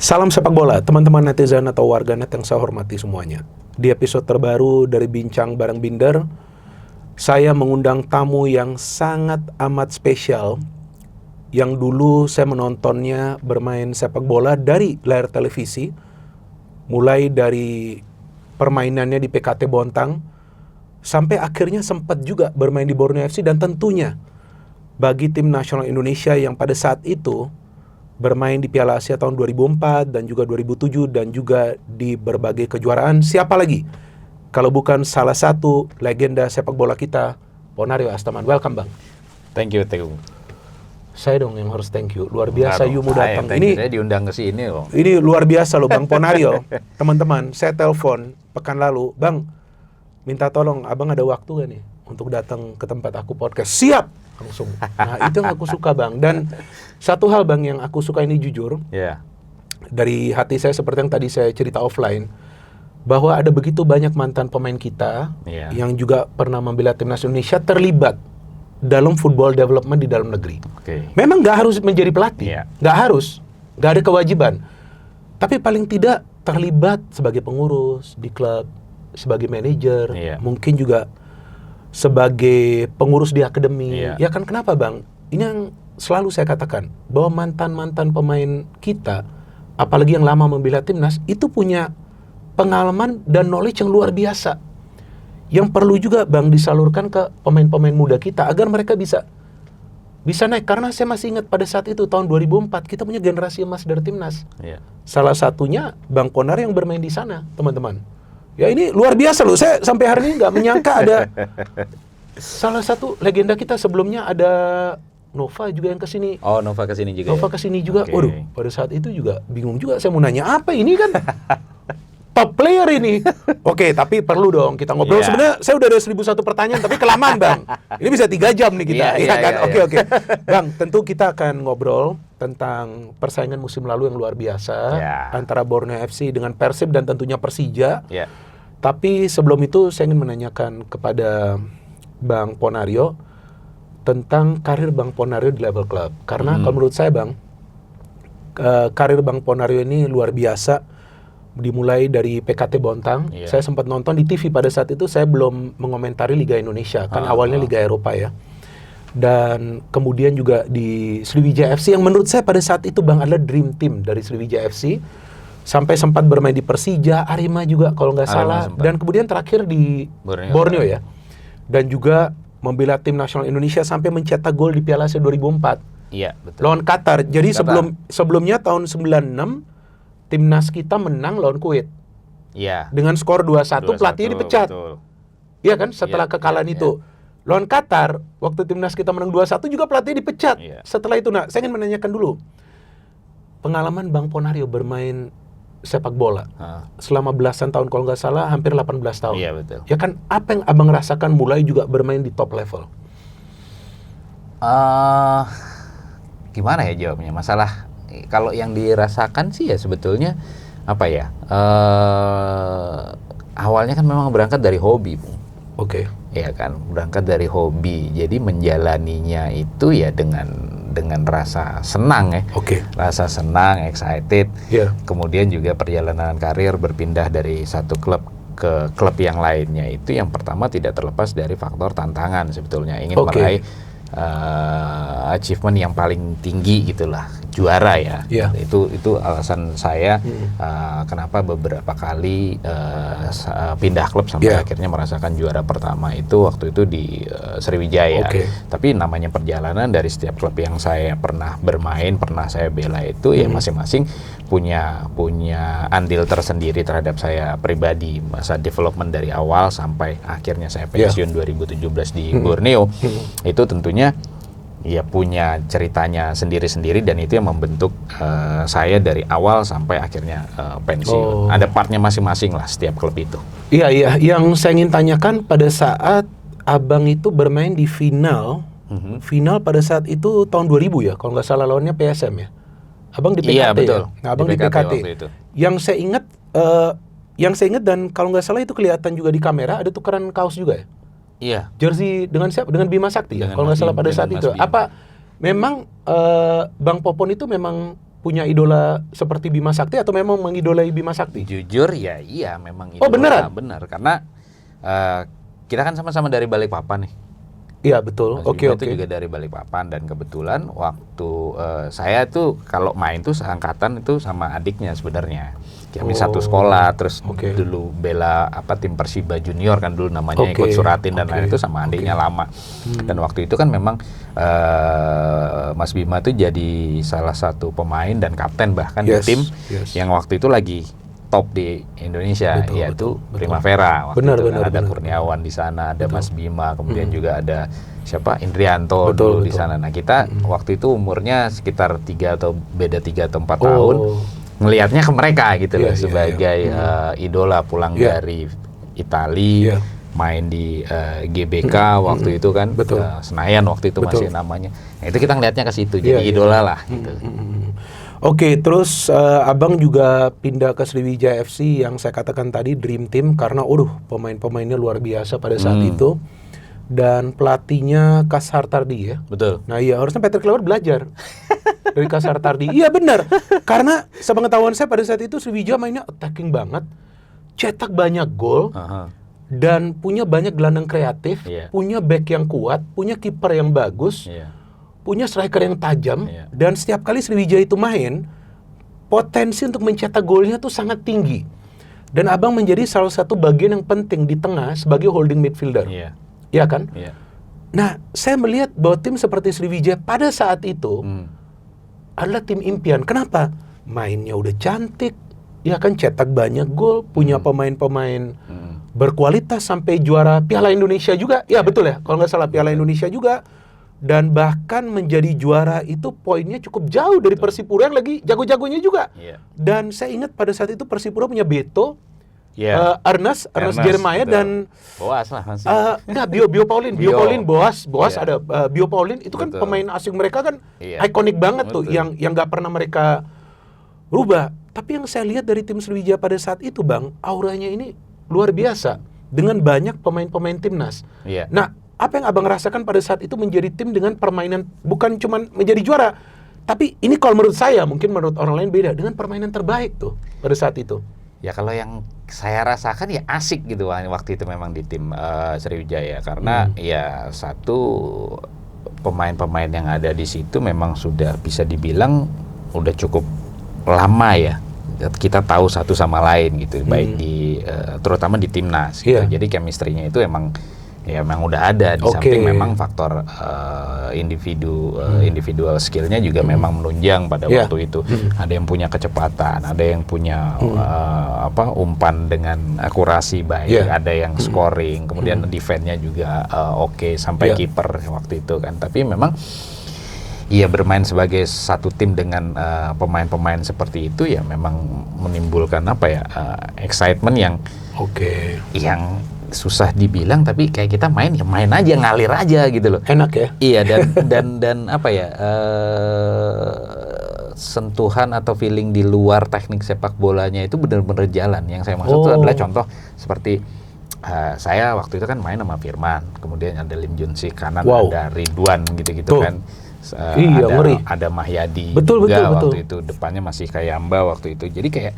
Salam sepak bola, teman-teman netizen atau warganet yang saya hormati semuanya. Di episode terbaru dari Bincang Bareng Binder, saya mengundang tamu yang sangat amat spesial, yang dulu saya menontonnya bermain sepak bola dari layar televisi, mulai dari permainannya di PKT Bontang, sampai akhirnya sempat juga bermain di Borneo FC, dan tentunya bagi tim nasional Indonesia yang pada saat itu bermain di Piala Asia tahun 2004 dan juga 2007 dan juga di berbagai kejuaraan. Siapa lagi kalau bukan salah satu legenda sepak bola kita, Ponario Astaman. Welcome, Bang. Thank you, Teguh. Saya dong yang harus thank you. Luar biasa you mau datang. Saya diundang ke sini loh. Ini luar biasa loh, Bang Ponario. Teman-teman, saya telepon pekan lalu, Bang, minta tolong, Abang ada waktu gak nih untuk datang ke tempat aku podcast? Siap! Langsung. Nah, itu yang aku suka, Bang. Dan satu hal, Bang, yang aku suka ini jujur. Yeah. Dari hati saya, seperti yang tadi saya cerita offline, bahwa ada begitu banyak mantan pemain kita yang juga pernah membela timnas Indonesia terlibat dalam football development di dalam negeri. Memang nggak harus menjadi pelatih, nggak harus, nggak ada kewajiban. Tapi paling tidak terlibat sebagai pengurus di klub, sebagai manajer, mungkin juga sebagai pengurus di akademi. Ya kan, kenapa, Bang? Ini yang selalu saya katakan, bahwa mantan-mantan pemain kita, apalagi yang lama membela timnas, itu punya pengalaman dan knowledge yang luar biasa, yang perlu juga, Bang, disalurkan ke pemain-pemain muda kita agar mereka bisa naik. Karena saya masih ingat pada saat itu tahun 2004 kita punya generasi emas dari timnas. Salah satunya Bang Ponario yang bermain di sana, teman-teman. Ya, ini luar biasa loh. Saya sampai hari ini nggak menyangka ada salah satu legenda kita. Sebelumnya ada Nova juga yang kesini. Oh, Nova kesini juga. Nova kesini juga. Waduh, pada saat itu juga bingung juga. Saya mau nanya apa ini kan? Top player ini. Oke, tapi perlu dong kita ngobrol. Sebenarnya saya udah ada 1001 pertanyaan, tapi kelamaan, Bang. Ini bisa 3 jam nih kita. Oke. Bang, tentu kita akan ngobrol tentang persaingan musim lalu yang luar biasa antara Borneo FC dengan Persib dan tentunya Persija. Tapi sebelum itu saya ingin menanyakan kepada Bang Ponario tentang karir Bang Ponario di level klub. Karena kalau menurut saya, Bang, karir Bang Ponario ini luar biasa. Dimulai dari PKT Bontang. Saya sempat nonton di TV pada saat itu. Saya belum mengomentari Liga Indonesia, kan awalnya Liga Eropa ya. Dan kemudian juga di Sriwijaya FC yang menurut saya pada saat itu, Bang, adalah dream team dari Sriwijaya FC. Sampai sempat bermain di Persija, Arema juga kalau nggak salah. Dan kemudian terakhir di Borneo ya. Dan juga membela tim nasional Indonesia sampai mencetak gol di Piala Asia 2004. Iya, betul. Lawan Qatar. Jadi sebelumnya tahun 96 timnas kita menang lawan Kuwait. Iya. Dengan skor 2-1, pelatihnya dipecat. Iya kan, setelah kekalahan itu. Lawan Qatar, waktu timnas kita menang 2-1 juga pelatihnya dipecat. Setelah itu, saya ingin menanyakan dulu. Pengalaman Bang Ponario bermain sepak bola selama belasan tahun, kalau nggak salah hampir 18 tahun. Iya, betul. Ya kan, apa yang Abang rasakan mulai juga bermain di top level? Gimana ya jawabnya? Masalah kalau yang dirasakan sih ya sebetulnya apa ya? Awalnya kan memang berangkat dari hobi, Bung. Ya kan, berangkat dari hobi. Jadi menjalaninya itu ya dengan rasa senang ya. Rasa senang, excited. Kemudian juga perjalanan karir berpindah dari satu klub ke klub yang lainnya itu yang pertama tidak terlepas dari faktor tantangan sebetulnya. Ingin meraih achievement yang paling tinggi gitulah, juara ya. Itu alasan saya kenapa beberapa kali pindah klub sampai akhirnya merasakan juara pertama itu waktu itu di Sriwijaya. Tapi namanya perjalanan dari setiap klub yang saya pernah bermain, pernah saya bela itu ya masing-masing punya andil tersendiri terhadap saya pribadi, masa development dari awal sampai akhirnya saya pensiun 2017 di Borneo. Itu tentunya ya punya ceritanya sendiri-sendiri dan itu yang membentuk saya dari awal sampai akhirnya pensiun. Ada partnya masing-masing lah setiap klub itu. Iya. Yang saya ingin tanyakan pada saat Abang itu bermain di final, final pada saat itu tahun 2000 ya, kalau nggak salah lawannya PSM ya. Abang di PKT. Iya, betul. Ya? Nah, Abang di PKT. Yang saya ingat dan kalau nggak salah itu kelihatan juga di kamera ada tukeran kaos juga ya. Iya. Jersey dengan siapa? Dengan Bima Sakti ya, kalau nggak salah pada saat itu. Apa memang Bang Popon itu memang punya idola seperti Bima Sakti atau memang mengidolai Bima Sakti? Jujur ya iya memang idola. Oh beneran? Bener, karena kita kan sama-sama dari Balikpapan nih. Iya betul. Oke. Oke. Itu juga dari Balikpapan dan kebetulan waktu saya tuh kalau main tuh seangkatan itu sama adiknya sebenarnya. Kami satu sekolah, terus dulu bela tim Persiba Junior kan dulu namanya, ikut Suratin dan lain itu sama adiknya lama. Dan waktu itu kan memang Mas Bima tuh jadi salah satu pemain dan kapten bahkan di tim yang waktu itu lagi top di Indonesia, yaitu Primavera. Waktu itu kan ada Kurniawan di sana, ada Mas Bima, kemudian juga ada siapa Indrianto dulu di sana. Nah kita waktu itu umurnya sekitar 3 atau 4 tahun. Ngelihatnya ke mereka gitu loh sebagai idola pulang dari Itali, main di GBK waktu itu kan, Senayan waktu itu masih namanya. Nah, itu kita ngelihatnya ke situ, jadi idola lah gitu. Oke, terus abang juga pindah ke Sriwijaya FC yang saya katakan tadi Dream Team karena pemain-pemainnya luar biasa pada saat itu. Dan pelatihnya Kas Hartardi ya. Betul. Nah iya, harusnya Patrick Kluivert belajar dari Kas Hartardi. Iya benar. Karena sepengetahuan saya pada saat itu Sriwijaya mainnya attacking banget, cetak banyak gol, dan punya banyak gelandang kreatif, punya back yang kuat, punya kiper yang bagus, punya striker yang tajam, dan setiap kali Sriwijaya itu main, potensi untuk mencetak golnya tuh sangat tinggi. Dan abang menjadi salah satu bagian yang penting di tengah sebagai holding midfielder. Iya kan? Nah, saya melihat bahwa tim seperti Sriwijaya pada saat itu adalah tim impian. Kenapa? Mainnya udah cantik, ya kan, cetak banyak gol, punya pemain-pemain berkualitas sampai juara Piala Indonesia juga. Ya betul ya, kalau nggak salah Piala Indonesia juga. Dan bahkan menjadi juara itu poinnya cukup jauh dari Persipura yang lagi jago-jagonya juga. Dan saya ingat pada saat itu Persipura punya Beto, Ernest Jeremiah dan Boas lah masih. Bio Paulin, Boas ada Bio Paulin itu kan pemain asing mereka kan ikonik banget tuh yang nggak pernah mereka rubah. Tapi yang saya lihat dari tim Sriwijaya pada saat itu Bang, auranya ini luar biasa dengan banyak pemain-pemain timnas. Nah, apa yang abang rasakan pada saat itu menjadi tim dengan permainan bukan cuma menjadi juara, tapi ini kalau menurut saya, mungkin menurut orang lain beda, dengan permainan terbaik tuh pada saat itu. Ya kalau yang saya rasakan ya asik gitu waktu itu memang di tim Sriwijaya karena ya satu pemain-pemain yang ada di situ memang sudah bisa dibilang udah cukup lama ya, kita tahu satu sama lain gitu, baik di terutama di timnas gitu. Jadi chemistry-nya itu emang udah ada di samping memang faktor individual skill-nya juga memang menunjang pada waktu itu. Ada yang punya kecepatan, ada yang punya umpan dengan akurasi baik, ada yang scoring, kemudian defense-nya juga sampai kiper waktu itu kan. Tapi memang bermain sebagai satu tim dengan pemain-pemain seperti itu ya memang menimbulkan excitement yang susah dibilang, tapi kayak kita main aja, ngalir aja gitu loh. Enak ya? Iya, dan sentuhan atau feeling di luar teknik sepak bolanya itu benar-benar jalan. Yang saya maksud itu adalah contoh seperti saya waktu itu kan main sama Firman, kemudian ada Lim Junsik kanan, ada Ridwan gitu-gitu kan. Ada Mahyadi juga waktu itu, depannya masih Kayamba waktu itu. Jadi kayak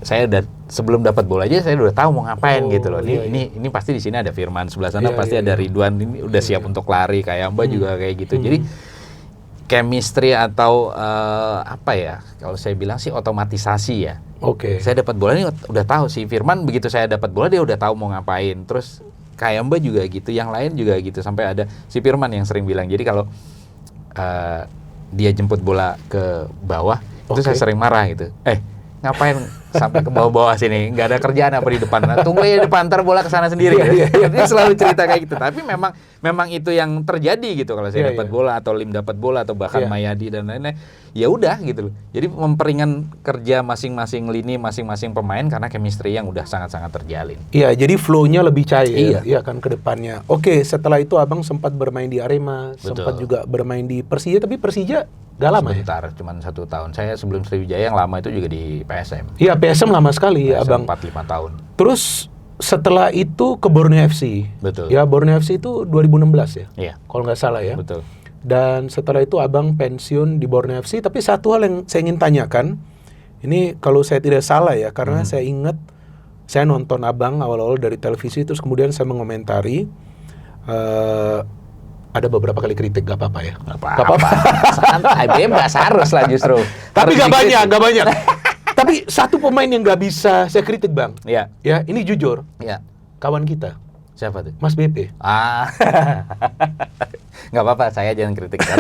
saya udah sebelum dapat bola aja saya udah tahu mau ngapain gitu loh. Ini pasti di sini ada Firman, sebelah sana pasti ada Ridwan, ini udah siap untuk lari, kayak Amba juga kayak gitu. Jadi chemistry atau kalau saya bilang sih otomatisasi ya. Saya dapat bola ini udah tahu si Firman, begitu saya dapat bola dia udah tahu mau ngapain. Terus kayak Amba juga gitu, yang lain juga gitu, sampai ada si Firman yang sering bilang, jadi kalau dia jemput bola ke bawah itu saya sering marah gitu. Ngapain sampai ke bawah-bawah sini, nggak ada kerjaan apa di depan, tunggu ya di depan, ntar bola ke sana sendiri. Dia selalu cerita kayak gitu. Tapi memang itu yang terjadi gitu. Kalau saya dapat bola atau Lim dapat bola atau bahkan Mayadi dan lain-lain, ya udah gitu loh. Jadi memperingan kerja masing-masing lini, masing-masing pemain karena chemistry yang udah sangat-sangat terjalin. Iya, jadi flow-nya lebih cair. Iya kan ke depannya. Setelah itu abang sempat bermain di Arema, sempat juga bermain di Persija, tapi Persija gak lama sebentar, cuman 1 tahun. Saya sebelum Sriwijaya yang lama itu juga di PSM. Iya, PSM lama sekali ya abang. 4-5 tahun. Terus setelah itu ke Borneo FC. Betul. Ya, Borneo FC itu 2016 ya? Iya. Kalau nggak salah ya? Betul. Dan setelah itu abang pensiun di Borneo FC. Tapi satu hal yang saya ingin tanyakan, ini kalau saya tidak salah ya, karena saya ingat saya nonton abang awal-awal dari televisi, terus kemudian saya mengomentari, ada beberapa kali kritik, gak apa-apa ya? Gak apa-apa. Santai, bebas harus lah justru. Tapi gak banyak. Tapi satu pemain yang gak bisa saya kritik, Bang. Iya. Ya, ini jujur. Iya. Kawan kita. Siapa tuh? Mas BP. Nggak apa-apa, saya jangan kritik kan.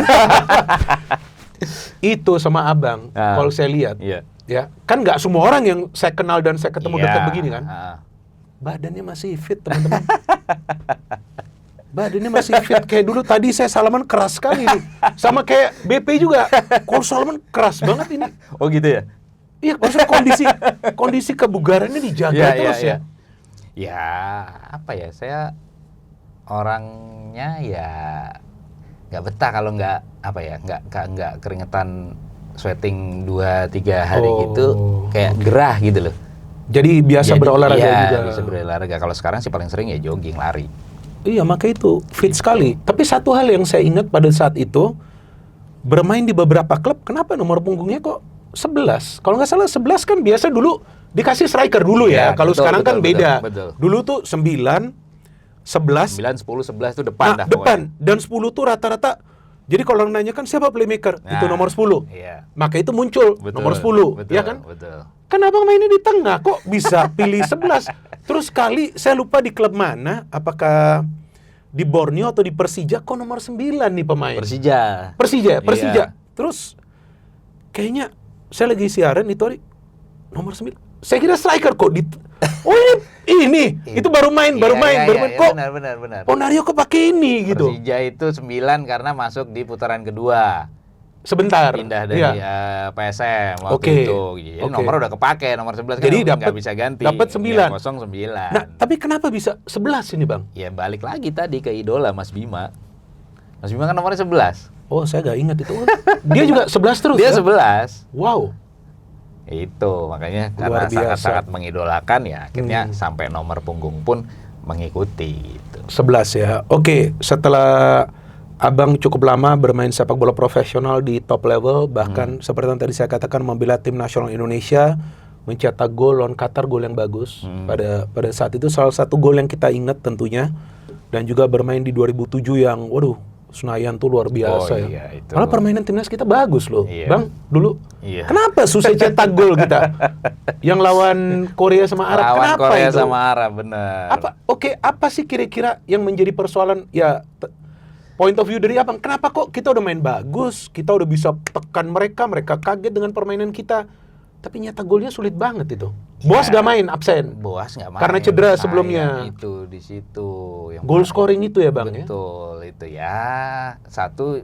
Itu sama abang, kalau saya lihat, ya kan nggak semua orang yang saya kenal dan saya ketemu dekat begini kan, badannya masih fit, teman-teman. Badannya masih fit kayak dulu. Tadi saya salaman keras sekali nih, sama kayak BP juga. Kalau salaman keras banget ini. Oh gitu ya? Iya, maksudnya kondisi kebugarannya dijaga terus ya. Ya apa ya, saya orangnya ya nggak betah kalau nggak apa ya, nggak keringetan sweating 2-3 hari gitu, kayak gerah gitu loh. Jadi biasa berolahraga juga. Bisa berolahraga. Kalau sekarang sih paling sering ya jogging, lari. Iya, maka itu fit sekali. Tapi satu hal yang saya ingat pada saat itu, bermain di beberapa klub, kenapa nomor punggungnya kok 11? Kalau nggak salah 11 kan biasa dulu dikasih striker dulu ya. Kalau sekarang kan beda. Betul. Dulu tuh 9, 11. 9, 10, 11 itu depan dah. Depan. Dan 10 tuh rata-rata. Jadi kalau orang nanya kan siapa playmaker? Itu nomor 10. Iya. Maka itu muncul nomor 10. Ya kan? Betul. Kan abang mainnya di tengah, kok bisa pilih 11? Terus kali saya lupa di klub mana, apakah di Borneo atau di Persija, kok nomor 9 nih pemain? Persija. Iya. Terus kayaknya saya lagi siaran itu hari, nomor 9. Saya kira striker kok oh ini itu baru main kok. Benar. Ponario kok pakai ini gitu. Persija itu 9 karena masuk di putaran kedua. Sebentar. Pindah dari PSM waktu itu. Jadi nomor udah kepake, nomor 11 kan nggak bisa ganti. Dapat 9. Kosong 9. Nah, tapi kenapa bisa 11 ini, Bang? Ya balik lagi tadi ke idola Mas Bima. Mas Bima kan nomornya 11. Oh, saya nggak ingat itu. Dia juga 11 terus. Dia ya? 11. Wow. Itu makanya Luar karena biasa. sangat mengidolakan ya, akhirnya sampai nomor punggung pun mengikuti gitu. 11 ya. Oke, setelah abang cukup lama bermain sepak bola profesional di top level, bahkan seperti yang tadi saya katakan membela tim nasional Indonesia, mencetak gol lawan Qatar, gol yang bagus. Pada saat itu salah satu gol yang kita ingat tentunya, dan juga bermain di 2007 yang Senayan tuh luar biasa ya. Itu. Malah permainan timnas kita bagus loh, Bang, dulu. Iya. Kenapa susah cetak gol kita? Yang lawan Korea sama Arab, lawan kenapa Korea itu? sama Arab, bener. Apa sih kira-kira yang menjadi persoalan ya? Point of view dari abang, kenapa kok kita udah main bagus, kita udah bisa tekan mereka kaget dengan permainan kita, tapi nyata golnya sulit banget itu. Boas gak main, absen. Boas gak main. Karena cedera sebelumnya. Itu di situ. Goal scoring itu ya, Bang. Betul, itu ya. Satu,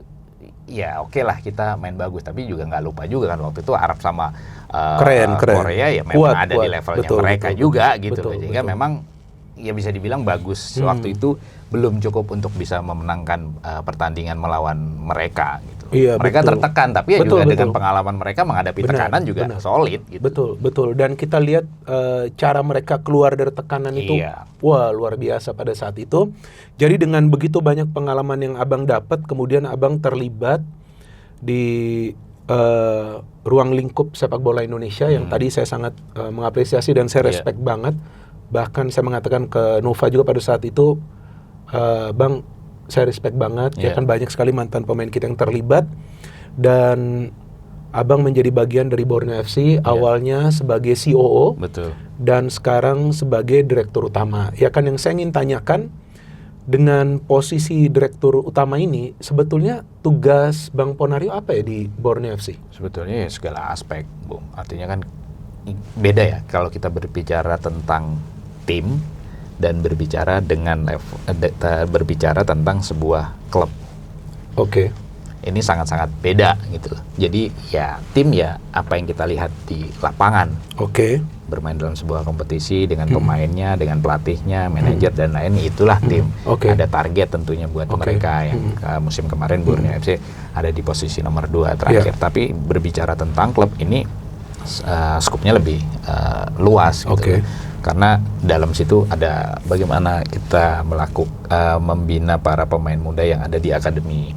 ya oke lah kita main bagus, tapi juga nggak lupa juga kan waktu itu Arab sama keren. Korea ya memang ada di levelnya mereka juga gitu. Sehingga memang ya bisa dibilang bagus waktu itu belum cukup untuk bisa memenangkan pertandingan melawan mereka gitu. Iya, mereka tertekan, tapi ya juga dengan pengalaman mereka menghadapi tekanan juga solid gitu. Betul. Dan kita lihat cara mereka keluar dari tekanan itu, wah luar biasa pada saat itu. Jadi dengan begitu banyak pengalaman yang abang dapat, kemudian abang terlibat di ruang lingkup sepak bola Indonesia yang tadi saya sangat mengapresiasi dan saya respect banget. Bahkan saya mengatakan ke Nova juga pada saat itu, Bang, saya respect banget, ya kan banyak sekali mantan pemain kita yang terlibat, dan abang menjadi bagian dari Borneo FC, awalnya sebagai COO, dan sekarang sebagai direktur utama. Ya kan, yang saya ingin tanyakan, dengan posisi direktur utama ini, sebetulnya tugas Bang Ponario apa ya di Borneo FC? Sebetulnya ya segala aspek, Bung. Artinya kan beda ya kalau kita berbicara tentang tim dan berbicara berbicara tentang sebuah klub. Oke. Ini sangat-sangat beda gitu loh. Jadi ya tim ya apa yang kita lihat di lapangan. Oke. Bermain dalam sebuah kompetisi dengan pemainnya, dengan pelatihnya, manajer dan lain, itulah tim. Ada target tentunya buat mereka yang musim kemarin Borneo FC ada di posisi nomor 2 terakhir. Tapi berbicara tentang klub ini skupnya lebih luas gitu. Karena dalam situ ada bagaimana kita membina para pemain muda yang ada di akademi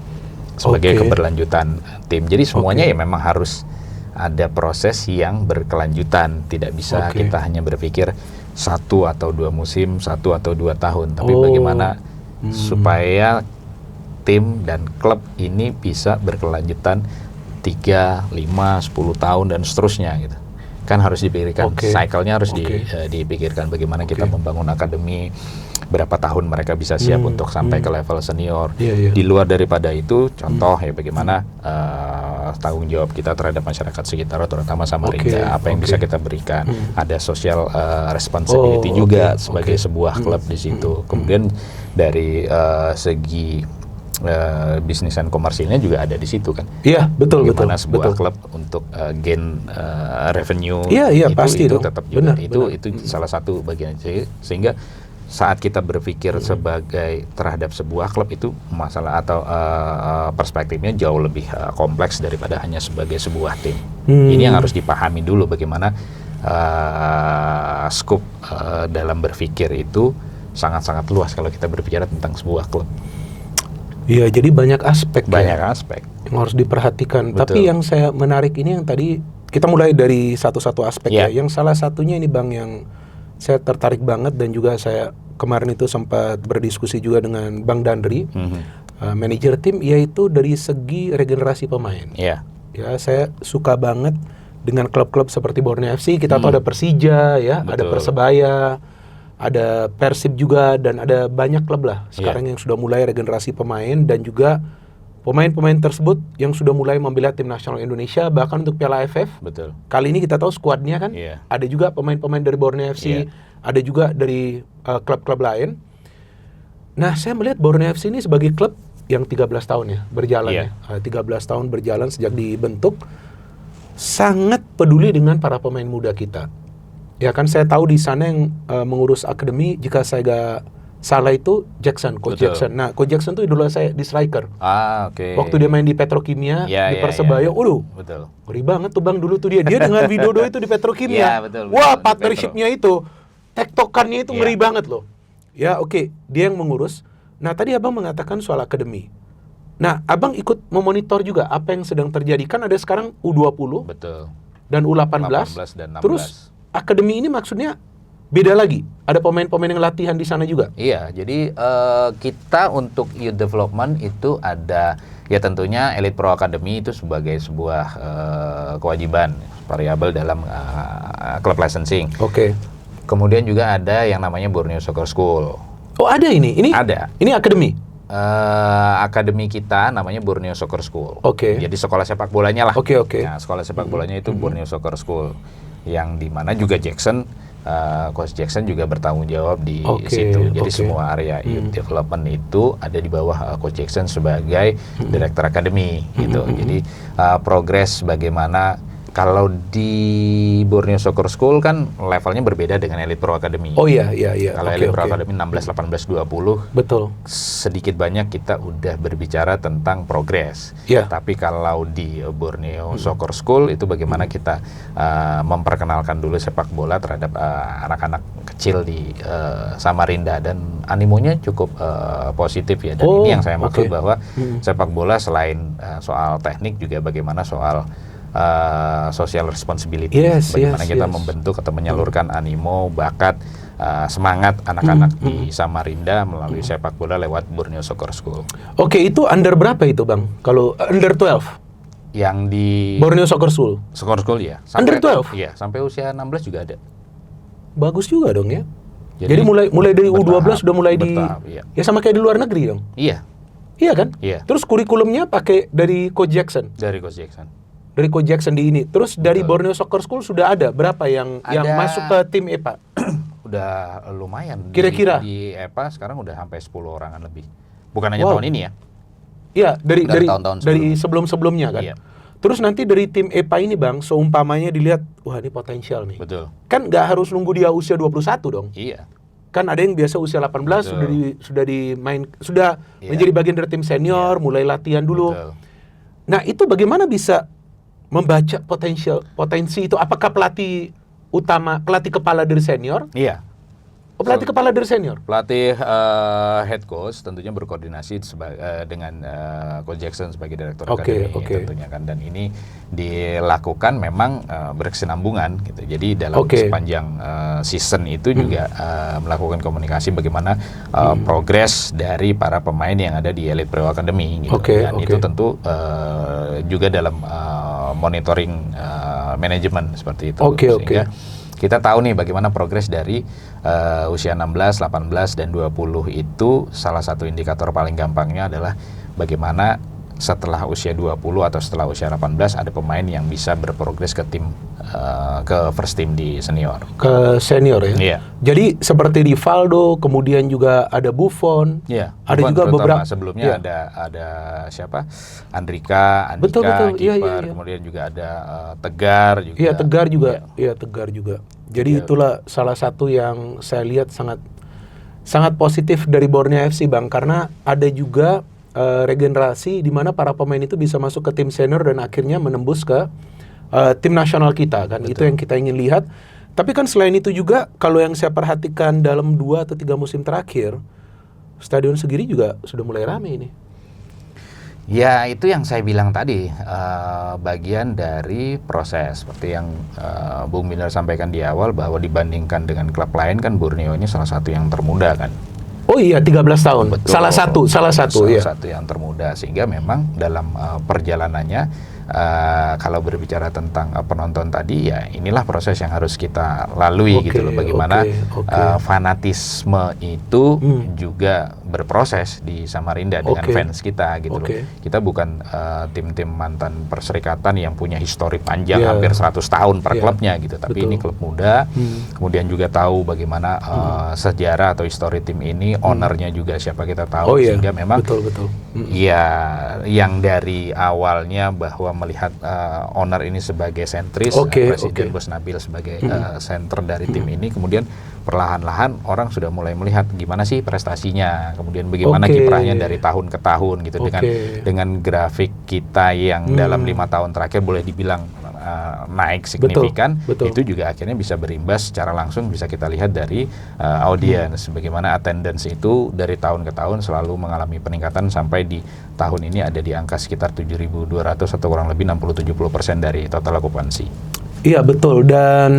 sebagai keberlanjutan tim. Jadi semuanya ya memang harus ada proses yang berkelanjutan. Tidak bisa kita hanya berpikir 1 atau 2 musim, 1 atau 2 tahun. Tapi bagaimana supaya tim dan klub ini bisa berkelanjutan 3, 5, 10 tahun dan seterusnya gitu. Kan harus dipikirkan, cycle-nya harus dipikirkan bagaimana kita membangun akademi, berapa tahun mereka bisa siap untuk sampai ke level senior. Di luar daripada itu, contoh ya bagaimana tanggung jawab kita terhadap masyarakat sekitar, terutama Samarinda, apa yang bisa kita berikan. Ada social responsibility juga sebagai sebuah klub di situ. Kemudian dari segi bisnis dan komersilnya juga ada di situ kan. Iya, betul. Bagaimana sebuah klub untuk gain revenue. Pasti itu dong. tetap juga itu salah satu bagian. Sehingga saat kita berpikir sebagai terhadap sebuah klub itu masalah atau perspektifnya jauh lebih kompleks daripada hanya sebagai sebuah tim. Ini yang harus dipahami dulu bagaimana scope dalam berpikir itu sangat-sangat luas kalau kita berbicara tentang sebuah klub. Iya, jadi banyak aspek aspek yang harus diperhatikan. Betul. Tapi yang saya menarik ini yang tadi kita mulai dari satu-satu aspek ya. Yang salah satunya ini Bang yang saya tertarik banget dan juga saya kemarin itu sempat berdiskusi juga dengan Bang Dandri, manajer tim, yaitu dari segi regenerasi pemain. Ya, saya suka banget dengan klub-klub seperti Borneo FC. Kita tahu ada Persija, ya, ada Persebaya, ada Persib juga, dan ada banyak klub lah sekarang yang sudah mulai regenerasi pemain, dan juga pemain-pemain tersebut yang sudah mulai membela tim nasional Indonesia bahkan untuk Piala AFF. Betul. Kali ini kita tahu skuadnya kan, ada juga pemain-pemain dari Borneo FC, ada juga dari klub-klub lain. Nah, saya melihat Borneo FC ini sebagai klub yang 13 tahun ya berjalan 13 tahun berjalan sejak dibentuk, sangat peduli dengan para pemain muda kita. Ya kan, saya tahu di sana yang mengurus akademi, jika saya gak salah itu Coach Jackson. Nah, Coach Jackson itu idola saya di striker. Waktu dia main di Petrokimia, di Persebaya, ngeri banget tuh Bang dulu tuh dia dengan Widodo itu di Petrokimia. Wah, partnershipnya itu, tektokannya itu ngeri banget loh. Ya, dia yang mengurus. Nah, tadi Abang mengatakan soal akademi. Nah, Abang ikut memonitor juga apa yang sedang terjadi. Kan ada sekarang U20 dan U18 dan 16. Terus akademi ini maksudnya beda lagi? Ada pemain-pemain yang latihan di sana juga? Iya, jadi kita untuk youth development itu ada, ya tentunya Elite Pro Academy itu sebagai sebuah kewajiban variabel dalam club licensing. Kemudian juga ada yang namanya Borneo Soccer School. Oh, ada ini? Ada. Ini akademi? Akademi kita namanya Borneo Soccer School. Jadi sekolah sepak bolanya lah. Nah, sekolah sepak bolanya itu Borneo Soccer School, yang dimana juga Coach Jackson juga bertanggung jawab di situ. Jadi semua area youth development itu ada di bawah Coach Jackson sebagai direktur akademi gitu. Jadi progres bagaimana. Kalau di Borneo Soccer School kan levelnya berbeda dengan Elite Pro Academy. Kalau Elite Pro Academy 16, 18, 20. Betul. Sedikit banyak kita udah berbicara tentang progres. Tapi kalau di Borneo Soccer School itu bagaimana kita memperkenalkan dulu sepak bola terhadap anak-anak kecil di Samarinda, dan animonya cukup positif ya. Dan ini yang saya maksud bahwa sepak bola selain soal teknik juga bagaimana soal social responsibility, bagaimana kita membentuk atau menyalurkan animo, bakat, semangat anak-anak di Samarinda melalui sepak bola lewat Borneo Soccer School. Itu under berapa itu Bang? Kalau under 12? Yang di Borneo Soccer School? Soccer School ya. Under 12? Iya, sampai usia 16 juga ada. Bagus juga dong ya. Jadi mulai dari U12 sudah mulai ya sama kayak di luar negeri dong? Iya kan? Terus kurikulumnya pakai dari Coach Jackson? Dari Coach Jackson di ini. Terus dari Borneo Soccer School sudah ada berapa yang masuk ke tim EPA? Udah lumayan. Kira-kira di EPA sekarang udah sampai 10 orangan lebih. Bukan hanya tahun ini ya. Iya, dari tahun-tahun sebelum-sebelumnya kan. Terus nanti dari tim EPA ini Bang, seumpamanya dilihat, wah ini potensial nih. Kan nggak harus nunggu dia usia 21 dong. Kan ada yang biasa usia 18 sudah menjadi bagian dari tim senior, mulai latihan dulu. Nah, itu bagaimana bisa membaca potensi itu? Apakah pelatih kepala dari senior? pelatih kepala dari senior. Pelatih head coach tentunya berkoordinasi dengan Coach Jackson sebagai direktur akademi tentunya kan, dan ini dilakukan memang berkesinambungan gitu. Jadi dalam sepanjang season itu juga melakukan komunikasi bagaimana progres dari para pemain yang ada di Elite Pro Academy gitu. Dan itu tentu juga dalam monitoring manajemen seperti itu. Sehingga kita tahu nih bagaimana progres dari usia 16, 18, dan 20 itu. Salah satu indikator paling gampangnya adalah bagaimana setelah usia 20 atau setelah usia 18 ada pemain yang bisa berprogres ke tim ke first team di senior. Ke senior ya. Iya. Jadi seperti Rivaldo, kemudian juga ada Buffon. Iya. Ada Buffon juga beberapa sebelumnya ada siapa? Andika kiper, kemudian juga ada Tegar juga. Iya, Tegar juga. Iya, Tegar juga. Jadi itulah salah satu yang saya lihat sangat positif dari Borneo FC, Bang, karena ada juga regenerasi di mana para pemain itu bisa masuk ke tim senior dan akhirnya menembus ke tim nasional kita kan. Betul. Itu yang kita ingin lihat. Tapi kan selain itu juga kalau yang saya perhatikan dalam 2 atau 3 musim terakhir, Stadion Segiri juga sudah mulai rame ini. Ya, itu yang saya bilang tadi, bagian dari proses. Seperti yang Bung Miller sampaikan di awal, bahwa dibandingkan dengan klub lain kan Borneo ini salah satu yang termuda kan. Oh iya, 13 tahun. Betul. Salah satu yang termuda, sehingga memang dalam perjalanannya kalau berbicara tentang penonton tadi, ya inilah proses yang harus kita lalui gitu loh. Bagaimana fanatisme itu juga berproses di Samarinda dengan fans kita gitu loh. Kita bukan tim-tim mantan perserikatan yang punya histori panjang hampir 100 tahun per klubnya gitu, tapi ini klub muda. Kemudian juga tahu bagaimana sejarah atau histori tim ini, ownernya juga siapa kita tahu, sehingga memang ya yang dari awalnya bahwa melihat owner ini sebagai sentris, Presiden Bos Nabil sebagai center dari tim ini, kemudian perlahan-lahan orang sudah mulai melihat gimana sih prestasinya, kemudian bagaimana kiprahnya dari tahun ke tahun gitu, dengan grafik kita yang dalam 5 tahun terakhir boleh dibilang naik signifikan. Itu juga akhirnya bisa berimbas secara langsung, bisa kita lihat dari audiens, bagaimana attendance itu dari tahun ke tahun selalu mengalami peningkatan sampai di tahun ini ada di angka sekitar 7.200 atau kurang lebih 60-70% dari total okupansi. Iya betul, dan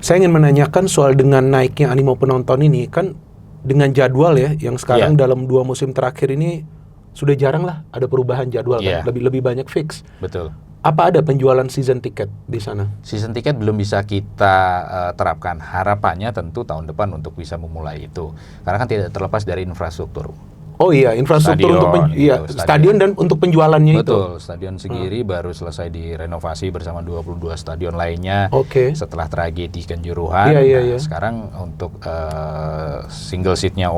saya ingin menanyakan soal dengan naiknya animo penonton ini, kan dengan jadwal ya yang sekarang dalam 2 musim terakhir ini sudah jarang lah ada perubahan jadwal kan, lebih banyak fix. Betul. Apa ada penjualan season ticket di sana? Season ticket belum bisa kita terapkan. Harapannya tentu tahun depan untuk bisa memulai itu. Karena kan tidak terlepas dari infrastruktur. Oh iya, infrastruktur stadion, stadion dan untuk penjualannya. Betul, Stadion Segiri baru selesai direnovasi bersama 22 stadion lainnya setelah tragedi Kanjuruhan. Sekarang untuk single seatnya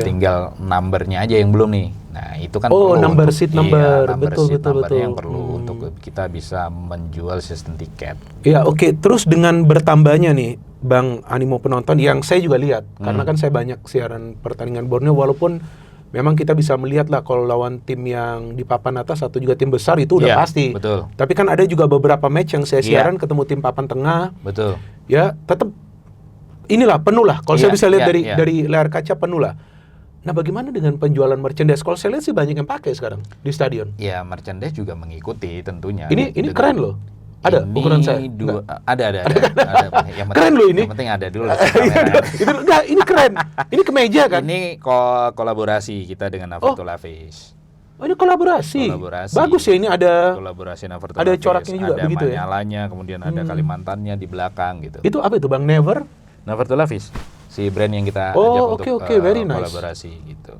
tinggal numbernya aja yang belum nih. Nah itu kan number seat betul yang perlu untuk kita bisa menjual season tiket. Iya terus dengan bertambahnya nih Bang animo penonton yang saya juga lihat, karena kan saya banyak siaran pertandingan Borneo, walaupun memang kita bisa melihat lah kalau lawan tim yang di papan atas atau juga tim besar itu udah pasti. Betul. Tapi kan ada juga beberapa match yang saya siaran ketemu tim papan tengah. Betul. Ya tetap inilah penuh lah. Kalau saya bisa lihat dari layar kaca penuh lah. Nah bagaimana dengan penjualan merchandise? Kalau saya lihat sih banyak yang pakai sekarang di stadion. Ya merchandise juga mengikuti tentunya. Ini keren loh. Ada ukuran saya? Ada. Yang keren loh ini. Yang penting ada dulu. Ini keren. Ini kemeja kan? Ini kolaborasi kita dengan Navartul Hafiz. Oh ini kolaborasi. Bagus ya, ini ada kolaborasi Navartul Hafiz. Ada coraknya juga ada begitu ya? Ada Manyalanya, kemudian ada Kalimantannya di belakang gitu. Itu apa itu Bang? Navartul Hafiz. Si brand yang kita ajak untuk kolaborasi gitu.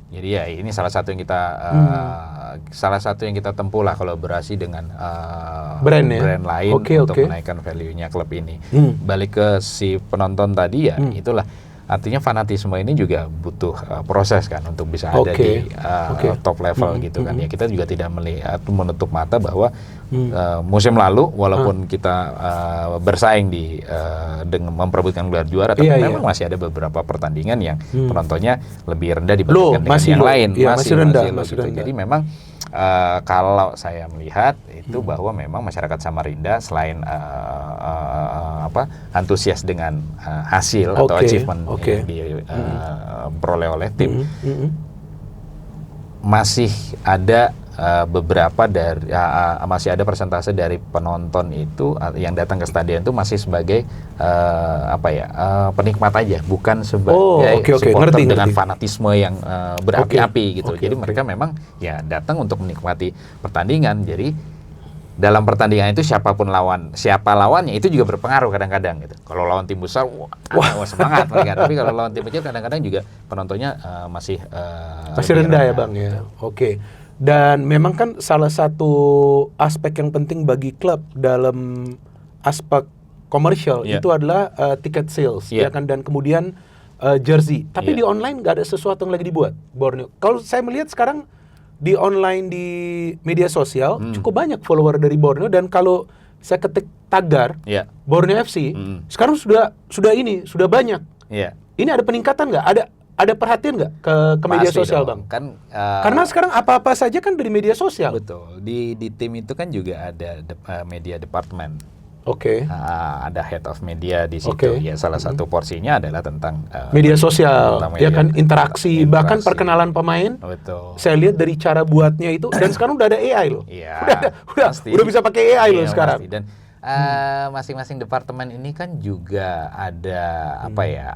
Jadi ya ini salah satu yang kita tempuh lah, kolaborasi dengan brand lain untuk menaikkan value-nya klub ini. Balik ke si penonton tadi ya, itulah artinya fanatisme ini juga butuh proses kan untuk bisa ada di top level gitu kan. Ya kita juga tidak melihat menutup mata bahwa musim lalu walaupun kita bersaing dengan memperebutkan gelar juara, tapi memang masih ada beberapa pertandingan yang penontonnya lebih rendah dibandingkan dengan yang lain, masih rendah. Jadi memang kalau saya melihat itu bahwa memang masyarakat Samarinda selain antusias dengan hasil atau achievement yang diperoleh oleh tim, masih ada beberapa dari masih ada persentase dari penonton itu yang datang ke stadion itu masih sebagai penikmat aja, bukan sebagai supporter dengan fanatisme yang berapi-api gitu. Jadi mereka memang ya datang untuk menikmati pertandingan. Jadi dalam pertandingan itu siapa lawannya itu juga berpengaruh kadang-kadang gitu. Kalau lawan tim besar, wah semangat mereka. Tapi kalau lawan tim kecil kadang-kadang juga penontonnya masih rendah ya Bang ya. Oke. Dan memang kan salah satu aspek yang penting bagi klub dalam aspek komersial itu adalah tiket sales, ya kan, dan kemudian jersey. Tapi di online nggak ada sesuatu yang lagi dibuat Borneo. Kalau saya melihat sekarang di online di media sosial cukup banyak follower dari Borneo, dan kalau saya ketik tagar Borneo FC sekarang sudah banyak. Ini ada peningkatan nggak? Ada perhatian nggak ke media sosial dong, Bang? Karena sekarang apa-apa saja kan dari media sosial. Betul. Di tim itu kan juga ada media department. Ada head of media di situ. Ya salah satu porsinya adalah tentang media sosial, ya kan, interaksi, bahkan perkenalan pemain. Betul. Saya lihat dari cara buatnya itu, dan sekarang udah ada AI loh. Iya. udah bisa pakai AI loh sekarang. Dan masing-masing departemen ini kan juga ada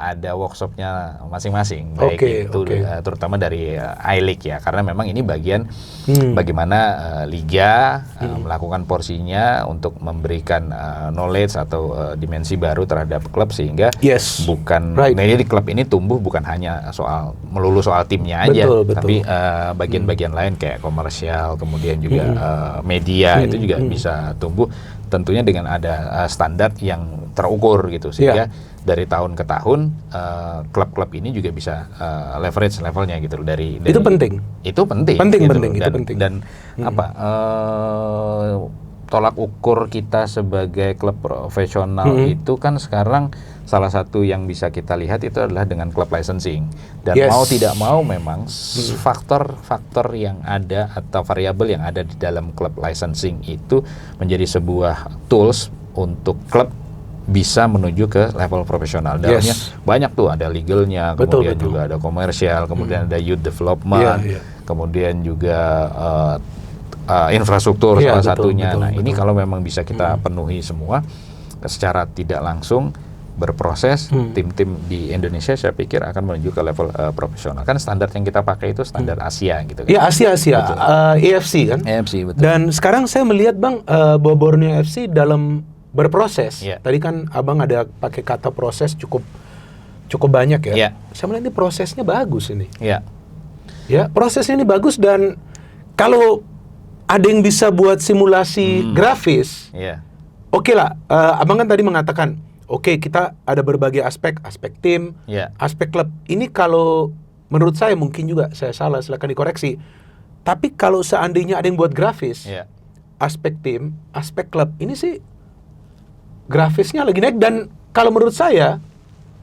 ada workshopnya masing-masing, baik itu terutama dari I-League ya, karena memang ini bagian bagaimana liga melakukan porsinya untuk memberikan knowledge atau dimensi baru terhadap klub, sehingga di klub ini tumbuh bukan hanya melulu soal timnya aja, tapi bagian-bagian lain kayak komersial, kemudian juga media itu juga bisa tumbuh. Tentunya dengan ada standar yang terukur gitu, sehingga dari tahun ke tahun klub-klub ini juga bisa leverage levelnya gitu dari itu penting. Itu penting. Dan tolak ukur kita sebagai klub profesional itu kan sekarang salah satu yang bisa kita lihat itu adalah dengan klub licensing. Dan mau tidak mau memang faktor-faktor yang ada atau variabel yang ada di dalam klub licensing itu menjadi sebuah tools untuk klub bisa menuju ke level profesional. Dalamnya banyak tuh, ada legalnya, kemudian juga ada komersial, kemudian ada youth development, kemudian juga infrastruktur salah satunya. Ini kalau memang bisa kita penuhi semua secara tidak langsung berproses, tim-tim di Indonesia saya pikir akan menuju ke level profesional. Kan standar yang kita pakai itu standar Asia gitu kan. Ya Asia, AFC kan. AFC, betul. Dan sekarang saya melihat Bang, bahwa Borneo FC dalam berproses. Tadi kan Abang ada pakai kata proses cukup banyak ya. Saya melihat ini prosesnya bagus ini. Ya, prosesnya ini bagus, dan kalau ada yang bisa buat simulasi grafis, oke lah. Abang kan tadi mengatakan, kita ada berbagai aspek tim, aspek klub. Ini kalau menurut saya, mungkin juga saya salah, silakan dikoreksi. Tapi kalau seandainya ada yang buat grafis, aspek tim, aspek klub, ini sih grafisnya lagi naik, dan kalau menurut saya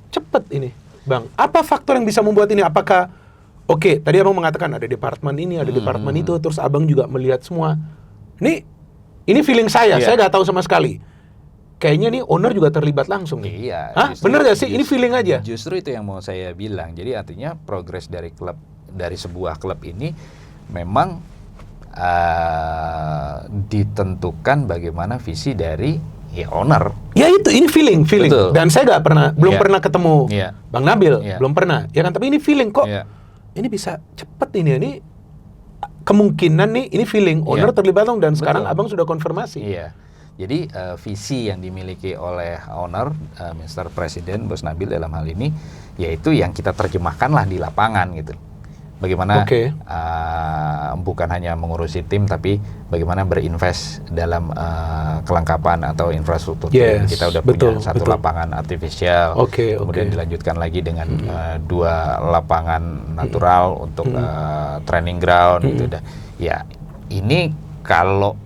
cepet ini, Bang. Apa faktor yang bisa membuat ini? Apakah tadi Abang mengatakan ada departemen ini, ada departemen itu, terus Abang juga melihat semua. Ini feeling saya nggak tahu sama sekali. Kayaknya nih owner juga terlibat langsung nih. Bener gak sih? Ini feeling aja. Justru itu yang mau saya bilang. Jadi artinya progres dari sebuah klub ini memang ditentukan bagaimana visi dari owner. Ya itu, ini feeling. Betul. Dan saya belum pernah ketemu Bang Nabil, belum pernah. Ya kan, tapi ini feeling kok. Ini bisa cepet ini kemungkinan nih, ini feeling owner terlibat dong, dan sekarang Abang sudah konfirmasi. Jadi visi yang dimiliki oleh owner, Mr. Presiden Bos Nabil dalam hal ini, yaitu yang kita terjemahkanlah di lapangan gitu. Bagaimana bukan hanya mengurusi tim, tapi bagaimana berinvest dalam kelengkapan atau infrastruktur. Kita udah punya satu lapangan artifisial, kemudian dilanjutkan lagi dengan 2 lapangan natural untuk training ground gitu. Ya, ini kalau